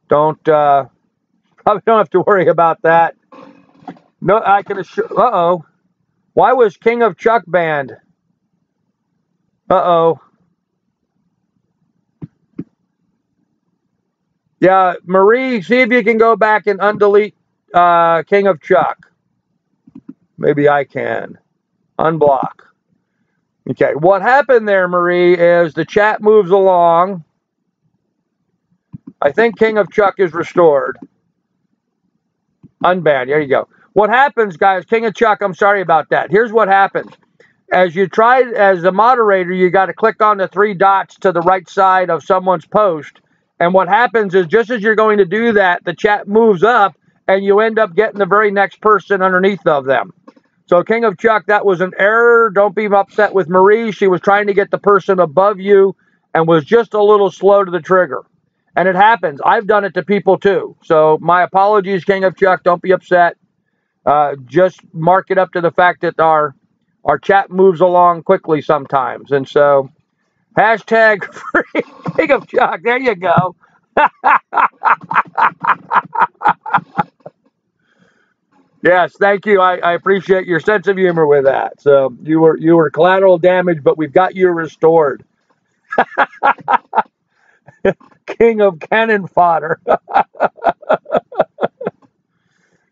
don't, probably don't have to worry about that. No, I can assure, uh-oh. Why was King of Chuck banned? Uh-oh. Yeah, Marie, see if you can go back and undelete King of Chuck. Maybe I can. Unblock. Okay, what happened there, Marie, is the chat moves along. I think King of Chuck is restored. Unbanned. There you go. What happens, guys, King of Chuck, I'm sorry about that. Here's what happens. As you try, as a moderator, you got to click on the 3 dots to the right side of someone's post. And what happens is just as you're going to do that, the chat moves up and you end up getting the very next person underneath of them. So King of Chuck, that was an error. Don't be upset with Marie. She was trying to get the person above you and was just a little slow to the trigger. And it happens. I've done it to people too. So my apologies, King of Chuck. Don't be upset. Just mark it up to the fact that our chat moves along quickly sometimes. And so hashtag free King of Chuck. There you go. Yes, thank you. I appreciate your sense of humor with that. So you were collateral damage, but we've got you restored. King of cannon fodder.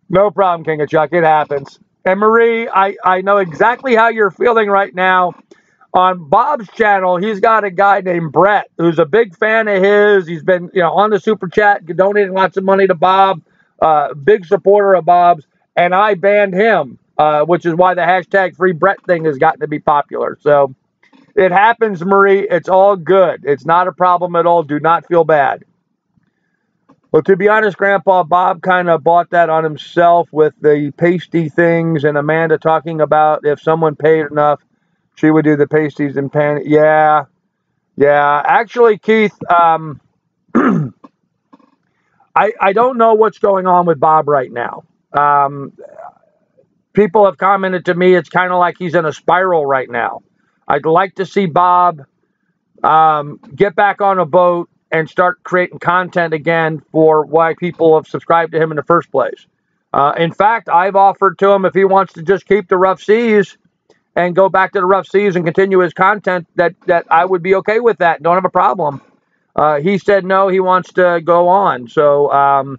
No problem, King of Chuck. It happens. And Marie, I know exactly how you're feeling right now. On Bob's channel, he's got a guy named Brett who's a big fan of his. He's been, on the super chat, donating lots of money to Bob. Big supporter of Bob's. And I banned him, which is why the hashtag free Brett thing has gotten to be popular. So it happens, Marie. It's all good. It's not a problem at all. Do not feel bad. Well, to be honest, Grandpa, Bob kind of bought that on himself with the pasty things and Amanda talking about if someone paid enough, she would do the pasties and pan. Yeah. Actually, Keith, I don't know what's going on with Bob right now. People have commented to me it's kind of like he's in a spiral right now. I'd like to see Bob get back on a boat and start creating content again for why people have subscribed to him in the first place. In fact, I've offered to him if he wants to just keep the rough seas and go back to the rough seas and continue his content, that I would be okay with that. Don't have a problem. He said no, he wants to go on. So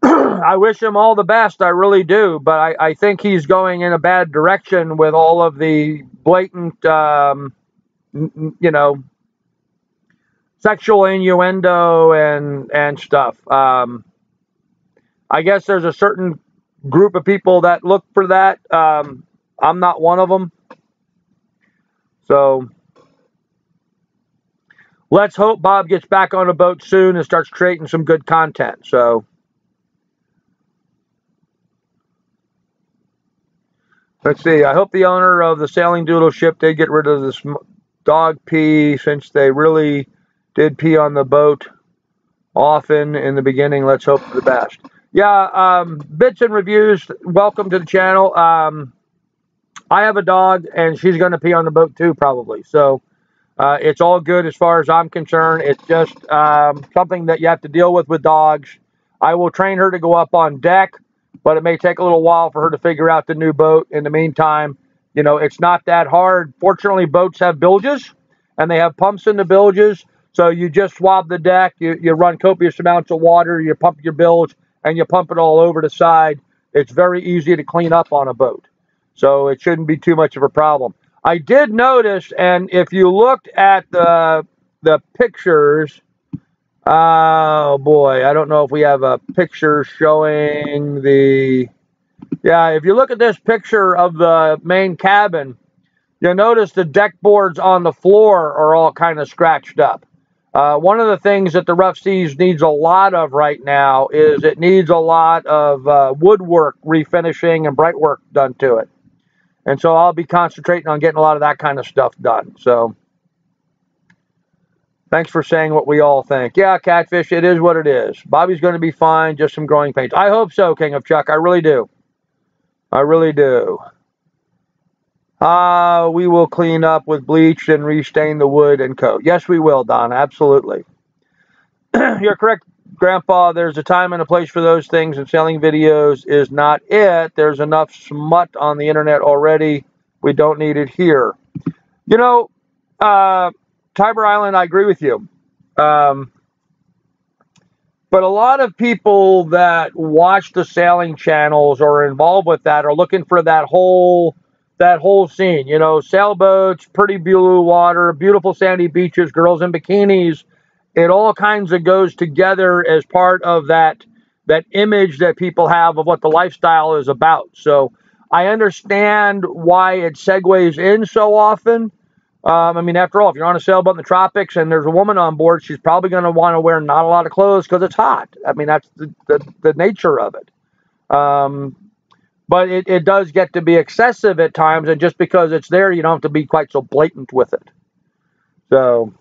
I wish him all the best. I really do. But I think he's going in a bad direction with all of the blatant, sexual innuendo and stuff. I guess there's a certain group of people that look for that. I'm not one of them. So let's hope Bob gets back on a boat soon and starts creating some good content. So let's see. I hope the owner of the sailing doodle ship did get rid of this dog pee, since they really did pee on the boat often in the beginning. Let's hope for the best. Yeah, bits and reviews. Welcome to the channel. I have a dog, and she's going to pee on the boat too, probably. So it's all good as far as I'm concerned. It's just something that you have to deal with dogs. I will train her to go up on deck, but it may take a little while for her to figure out the new boat. In the meantime, you know, it's not that hard. Fortunately, boats have bilges, and they have pumps in the bilges. So you just swab the deck, you run copious amounts of water, you pump your bilge, and you pump it all over the side. It's very easy to clean up on a boat. So it shouldn't be too much of a problem. I did notice, and if you looked at the pictures, oh boy, I don't know if we have a picture showing the, yeah, if you look at this picture of the main cabin, you'll notice the deck boards on the floor are all kind of scratched up. One of the things that the Rough Seas needs a lot of right now is it needs a lot of woodwork refinishing and bright work done to it. And so I'll be concentrating on getting a lot of that kind of stuff done. So thanks for saying what we all think. Yeah, Catfish, it is what it is. Bobby's going to be fine, just some growing pains. I hope so, King of Chuck. I really do. I really do. We will clean up with bleach and restain the wood and coat. Yes, we will, Don. Absolutely. You're correct, Grandpa. There's a time and a place for those things, and selling videos is not it. There's enough smut on the internet already. We don't need it here. You know, Tiber Island, I agree with you. But a lot of people that watch the sailing channels or are involved with that are looking for that whole scene. You know, sailboats, pretty blue water, beautiful sandy beaches, girls in bikinis. It all kinds of goes together as part of that image that people have of what the lifestyle is about. So I understand why it segues in so often. I mean, after all, if you're on a sailboat in the tropics and there's a woman on board, she's probably going to want to wear not a lot of clothes because it's hot. I mean, that's the nature of it. But it does get to be excessive at times, and just because it's there, you don't have to be quite so blatant with it. So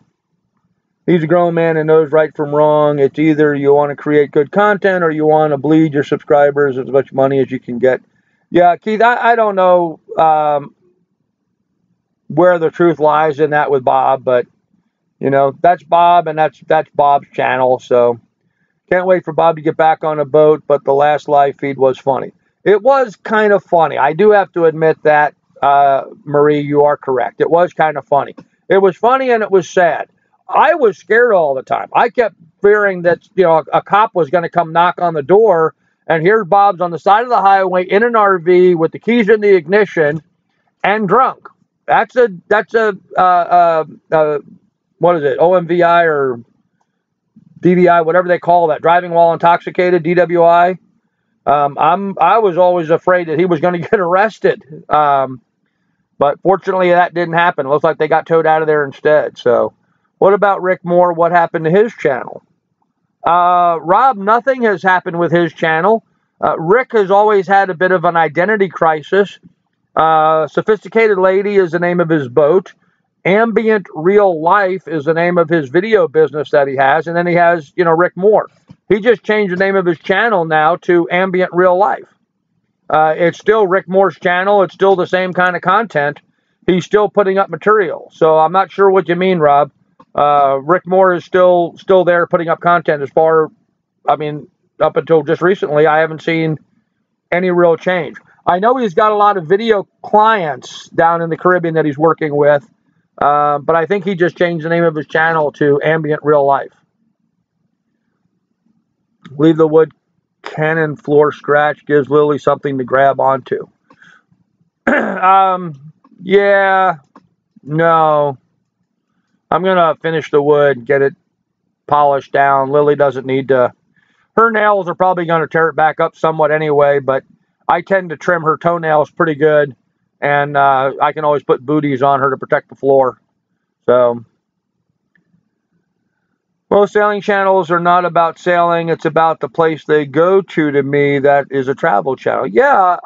he's a grown man and knows right from wrong. It's either you want to create good content or you want to bleed your subscribers as much money as you can get. Yeah, Keith, I don't know where the truth lies in that with Bob, but you know, that's Bob, and that's Bob's channel. So can't wait for Bob to get back on a boat. But the last live feed was funny. It was kind of funny. I do have to admit that, Marie, you are correct. It was kind of funny. It was funny and it was sad. I was scared all the time. I kept fearing that, you know, a cop was going to come knock on the door, and here's Bob's on the side of the highway in an RV with the keys in the ignition and drunk. That's a what is it? OMVI or DVI, whatever they call that, driving while intoxicated, DWI. I was always afraid that he was going to get arrested. But fortunately that didn't happen. It looks like they got towed out of there instead. So what about Rick Moore? What happened to his channel? Rob, nothing has happened with his channel. Rick has always had a bit of an identity crisis. Sophisticated Lady is the name of his boat. Ambient Real Life is the name of his video business that he has. And then he has, you know, Rick Moore. He just changed the name of his channel now to Ambient Real Life. It's still Rick Moore's channel. It's still the same kind of content. He's still putting up material. So I'm not sure what you mean, Rob. Rick Moore is still there putting up content. As far, I mean, up until just recently, I haven't seen any real change. I know he's got a lot of video clients down in the Caribbean that he's working with, but I think he just changed the name of his channel to Ambient Real Life. Leave the wood cannon floor scratch, gives Lily something to grab onto. Yeah, no. I'm going to finish the wood, get it polished down. Lily doesn't need to. Her nails are probably going to tear it back up somewhat anyway, but I tend to trim her toenails pretty good, and I can always put booties on her to protect the floor. So most sailing channels are not about sailing. It's about the place they go to me, that is a travel channel. Yeah,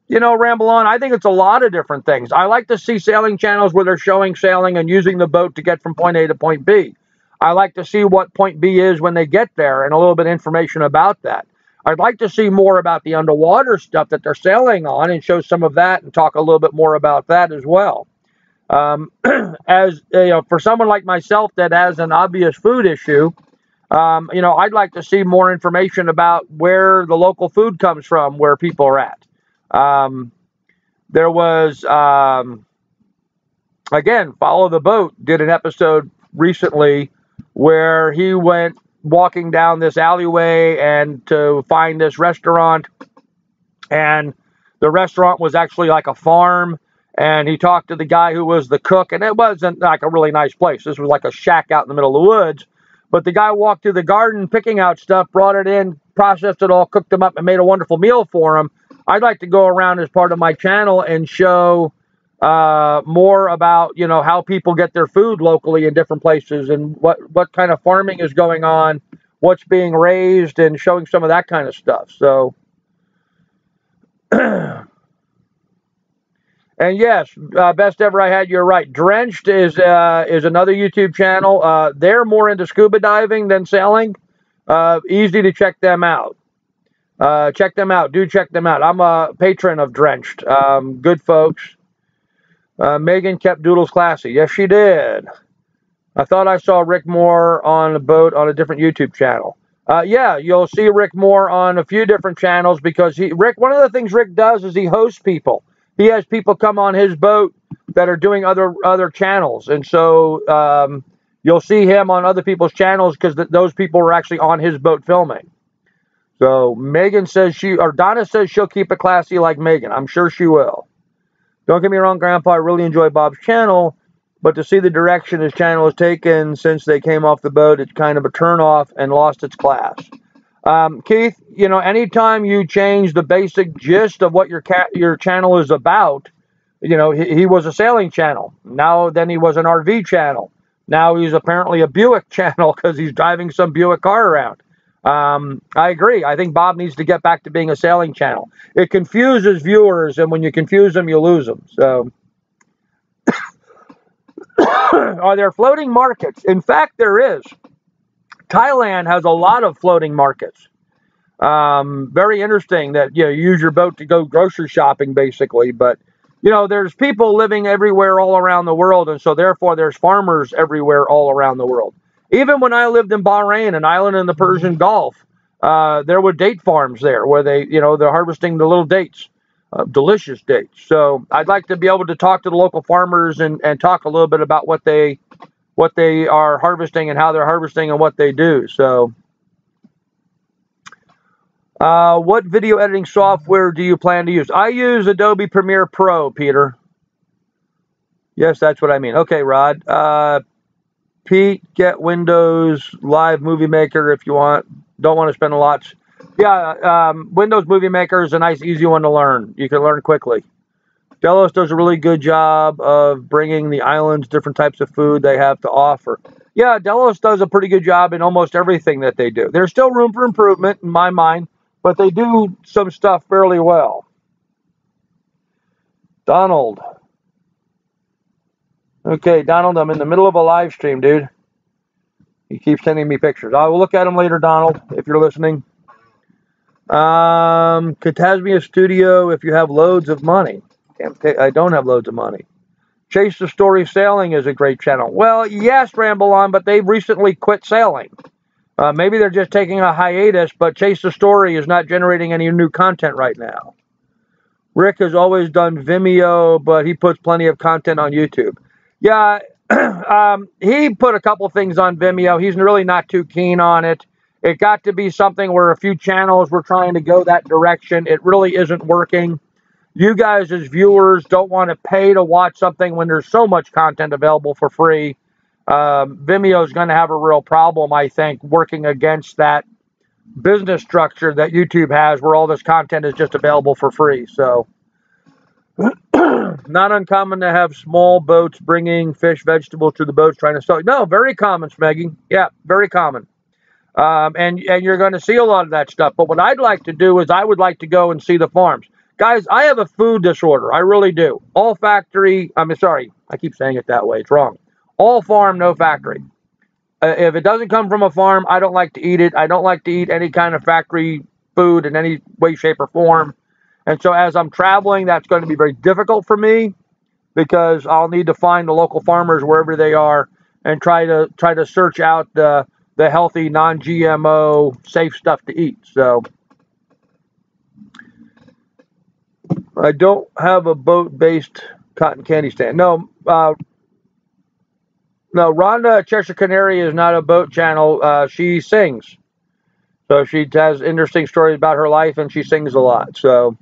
you know, Ramble On, I think it's a lot of different things. I like to see sailing channels where they're showing sailing and using the boat to get from point A to point B. I like to see what point B is when they get there and a little bit of information about that. I'd like to see more about the underwater stuff that they're sailing on and show some of that and talk a little bit more about that as well. As you know, for someone like myself that has an obvious food issue, you know, I'd like to see more information about where the local food comes from, where people are at. There was, again, Follow the Boat did an episode recently where he went walking down this alleyway and to find this restaurant, and the restaurant was actually like a farm, and he talked to the guy who was the cook, and it wasn't like a really nice place. This was like a shack out in the middle of the woods, but the guy walked through the garden picking out stuff, brought it in, processed it all, cooked them up, and made a wonderful meal for him. I'd like to go around as part of my channel and show more about, you know, how people get their food locally in different places and what kind of farming is going on, what's being raised, and showing some of that kind of stuff. So, and yes, Best Ever I Had, you're right. Drenched is another YouTube channel. They're more into scuba diving than sailing. Easy to check them out. Check them out. Do check them out. I'm a patron of Drenched. Good folks. Megan kept Doodles classy. Yes, she did. I thought I saw Rick Moore on a boat on a different YouTube channel. Yeah, you'll see Rick Moore on a few different channels because one of the things Rick does is he hosts people. He has people come on his boat that are doing other channels. And so you'll see him on other people's channels because those people were actually on his boat filming. So Megan says Donna says she'll keep it classy like Megan. I'm sure she will. Don't get me wrong, Grandpa, I really enjoy Bob's channel, but to see the direction his channel has taken since they came off the boat, it's kind of a turnoff and lost its class. Keith, you know, anytime you change the basic gist of what your channel is about, you know, he was a sailing channel. Then he was an RV channel. Now he's apparently a Buick channel because he's driving some Buick car around. I agree. I think Bob needs to get back to being a sailing channel. It confuses viewers, and when you confuse them, you lose them. So, are there floating markets? In fact, there is. Thailand has a lot of floating markets. Very interesting that, you know, you use your boat to go grocery shopping, basically. But, you know, there's people living everywhere all around the world, and so therefore there's farmers everywhere all around the world. Even when I lived in Bahrain, an island in the Persian Gulf, there were date farms there where they're harvesting the little dates, delicious dates. So I'd like to be able to talk to the local farmers and talk a little bit about what they are harvesting and how they're harvesting and what they do. So, what video editing software do you plan to use? I use Adobe Premiere Pro, Peter. Yes, that's what I mean. Okay, Rod. Pete, get Windows Live Movie Maker if you want. Don't want to spend a lot. Yeah, Windows Movie Maker is a nice, easy one to learn. You can learn quickly. Delos does a really good job of bringing the islands different types of food they have to offer. Yeah, Delos does a pretty good job in almost everything that they do. There's still room for improvement in my mind, but they do some stuff fairly well. Donald. Okay, Donald, I'm in the middle of a live stream, dude. He keeps sending me pictures. I will look at them later, Donald, if you're listening. Katasmia Studio, if you have loads of money. I don't have loads of money. Chase the Story Sailing is a great channel. Well, yes, Ramble On, but they've recently quit sailing. Maybe they're just taking a hiatus, but Chase the Story is not generating any new content right now. Rick has always done Vimeo, but he puts plenty of content on YouTube. Yeah, he put a couple things on Vimeo. He's really not too keen on it. It got to be something where a few channels were trying to go that direction. It really isn't working. You guys as viewers don't want to pay to watch something when there's so much content available for free. Vimeo is going to have a real problem, I think, working against that business structure that YouTube has where all this content is just available for free. So, not uncommon to have small boats bringing fish, vegetables to the boats trying to sell. No, very common, Smeggy. Yeah, very common. And you're going to see a lot of that stuff. But what I'd like to do is I would like to go and see the farms. Guys, I have a food disorder. I really do. All factory, sorry, I keep saying it that way. It's wrong. All farm, no factory. If it doesn't come from a farm, I don't like to eat it. I don't like to eat any kind of factory food in any way, shape, or form. And so as I'm traveling, that's going to be very difficult for me because I'll need to find the local farmers wherever they are and try to search out the healthy, non-GMO, safe stuff to eat. So I don't have a boat-based cotton candy stand. No, no, Rhonda Cheshire Canary is not a boat channel. She sings. So she has interesting stories about her life, and she sings a lot. So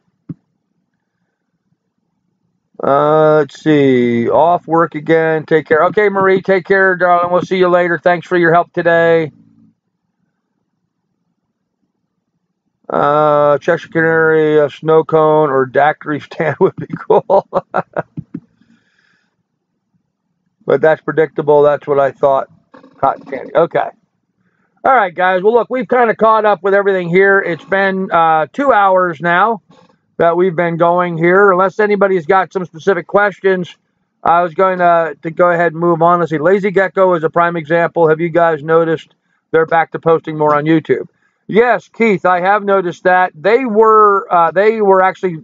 let's see. Off work again. Take care. Okay, Marie, take care, darling. We'll see you later. Thanks for your help today. Cheshire Canary, a snow cone, or daiquiri stand would be cool. But that's predictable. That's what I thought. Cotton candy. Okay. All right, guys. Well, look, we've kind of caught up with everything here. It's been 2 hours now that we've been going here. Unless anybody's got some specific questions, I was going to go ahead and move on. Let's see. Lazy Gecko is a prime example. Have you guys noticed they're back to posting more on YouTube? Yes, Keith, I have noticed that. They were actually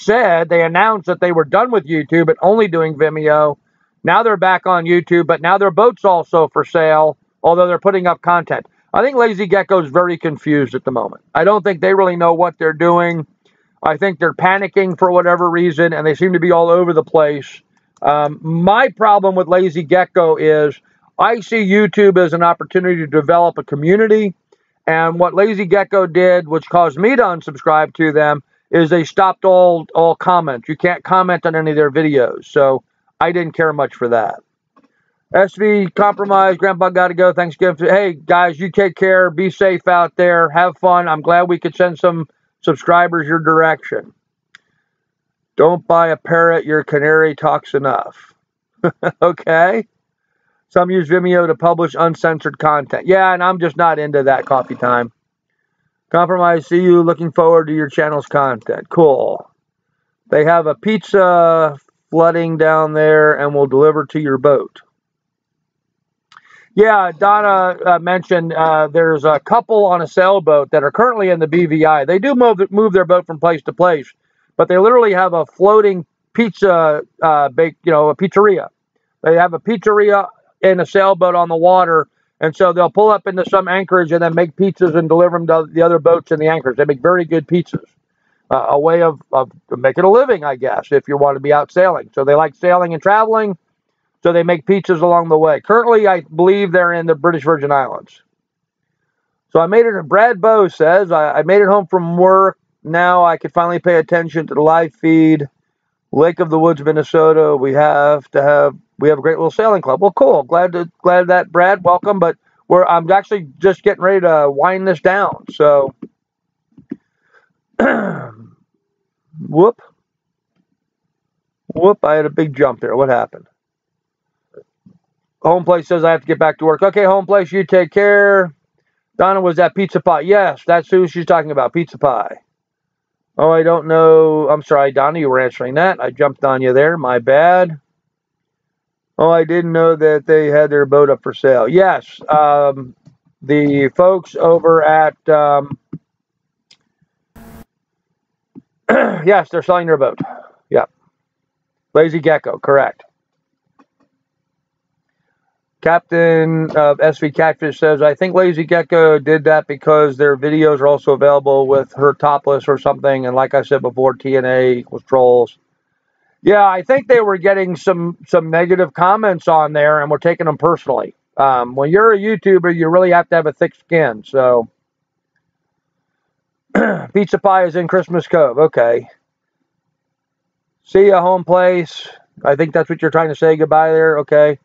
they announced that they were done with YouTube and only doing Vimeo. Now they're back on YouTube, but now their boat's also for sale, although they're putting up content. I think Lazy Gecko is very confused at the moment. I don't think they really know what they're doing. I think they're panicking for whatever reason, and they seem to be all over the place. My problem with Lazy Gecko is I see YouTube as an opportunity to develop a community, and what Lazy Gecko did, which caused me to unsubscribe to them, is they stopped all comments. You can't comment on any of their videos, so I didn't care much for that. SV compromise, Grandpa got to go. Thanksgiving. Hey, guys, you take care. Be safe out there. Have fun. I'm glad we could send some subscribers your direction. Don't buy a parrot. Your canary talks enough. Okay? Some use Vimeo to publish uncensored content. Yeah, and I'm just not into that coffee time. Compromise, see you. Looking forward to your channel's content. Cool. They have a pizza flooding down there and will deliver to your boat. Yeah, Donna mentioned there's a couple on a sailboat that are currently in the BVI. They do move their boat from place to place, but they literally have a floating pizza a pizzeria. They have a pizzeria in a sailboat on the water, and so they'll pull up into some anchorage and then make pizzas and deliver them to the other boats in the anchorage. They make very good pizzas. A way of making a living, I guess, if you want to be out sailing. So they like sailing and traveling, so they make pizzas along the way. Currently, I believe they're in the British Virgin Islands. So I made it, Brad Bow says, I made it home from work. Now I can finally pay attention to the live feed. Lake of the Woods, Minnesota. We have a great little sailing club. Well, cool. Glad that, Brad. Welcome. But I'm actually just getting ready to wind this down. So, whoop. I had a big jump there. What happened? Home Place says I have to get back to work. Okay, Home Place, you take care. Donna, was that Pizza Pie? Yes, that's who she's talking about, Pizza Pie. Oh, I don't know. I'm sorry, Donna, you were answering that. I jumped on you there. My bad. Oh, I didn't know that they had their boat up for sale. Yes, the folks over at... yes, they're selling their boat. Yeah. Lazy Gecko, correct. Captain of SV Catfish says, I think Lazy Gecko did that because their videos are also available with her topless or something. And like I said before, TNA equals trolls. Yeah, I think they were getting some negative comments on there and were taking them personally. When you're a YouTuber, you really have to have a thick skin. So, Pizza Pie is in Christmas Cove. Okay. See ya, Home Place. I think that's what you're trying to say. Goodbye there. Okay.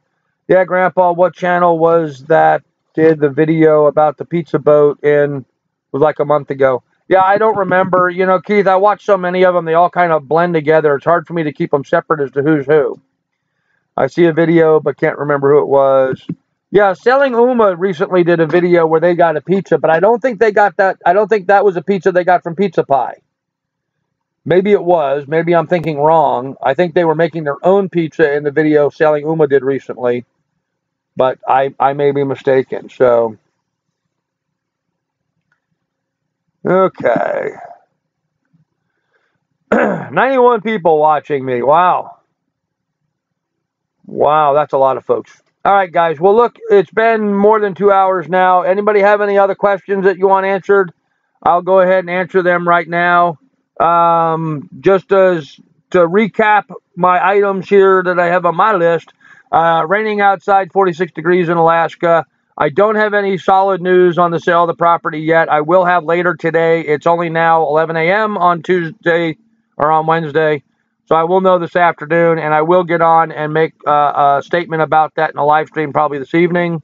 Yeah, Grandpa, what channel was that did the video about the pizza boat was like a month ago? Yeah, I don't remember. You know, Keith, I watched so many of them. They all kind of blend together. It's hard for me to keep them separate as to who's who. I see a video, but can't remember who it was. Yeah, Selling Uma recently did a video where they got a pizza, but I don't think they got that. I don't think that was a pizza they got from Pizza Pie. Maybe it was. Maybe I'm thinking wrong. I think they were making their own pizza in the video Selling Uma did recently. but I may be mistaken. So, okay. 91 people watching me. Wow. Wow, that's a lot of folks. All right, guys. Well, look, it's been more than 2 hours now. Anybody have any other questions that you want answered? I'll go ahead and answer them right now. Just as to recap my items here that I have on my list. Raining outside, 46 degrees in Alaska. I don't have any solid news on the sale of the property yet. I will have later today. It's only now 11 a.m. on Tuesday or on Wednesday. So I will know this afternoon, and I will get on and make a statement about that in a live stream probably this evening.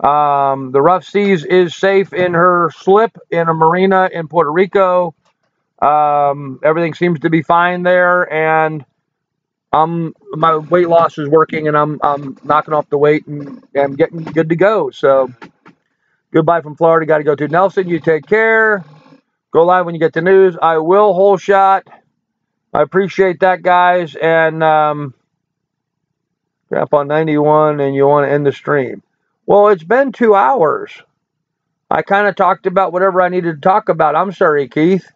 The Rough Seas is safe in her slip in a marina in Puerto Rico. Everything seems to be fine there, and my weight loss is working, and I'm knocking off the weight and I'm getting good to go. So goodbye from Florida. Got to go to Nelson. You take care. Go live when you get the news. I will whole shot. I appreciate that, guys. And crap on 91, and you want to end the stream. Well, it's been 2 hours. I kind of talked about whatever I needed to talk about. I'm sorry, Keith.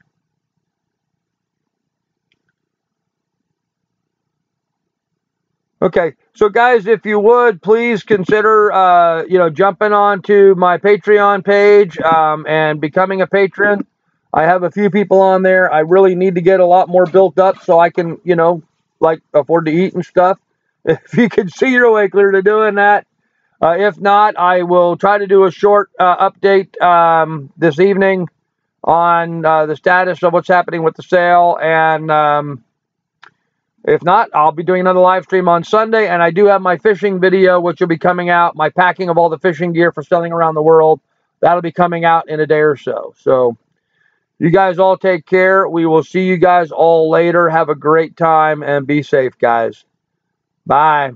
Okay, so guys, if you would, please consider, jumping onto my Patreon page and becoming a patron. I have a few people on there. I really need to get a lot more built up so I can, afford to eat and stuff. If you can see your way clear to doing that. If not, I will try to do a short update this evening on the status of what's happening with the sale. And if not, I'll be doing another live stream on Sunday. And I do have my fishing video, which will be coming out, my packing of all the fishing gear for selling around the world. That'll be coming out in a day or so. So you guys all take care. We will see you guys all later. Have a great time and be safe, guys. Bye.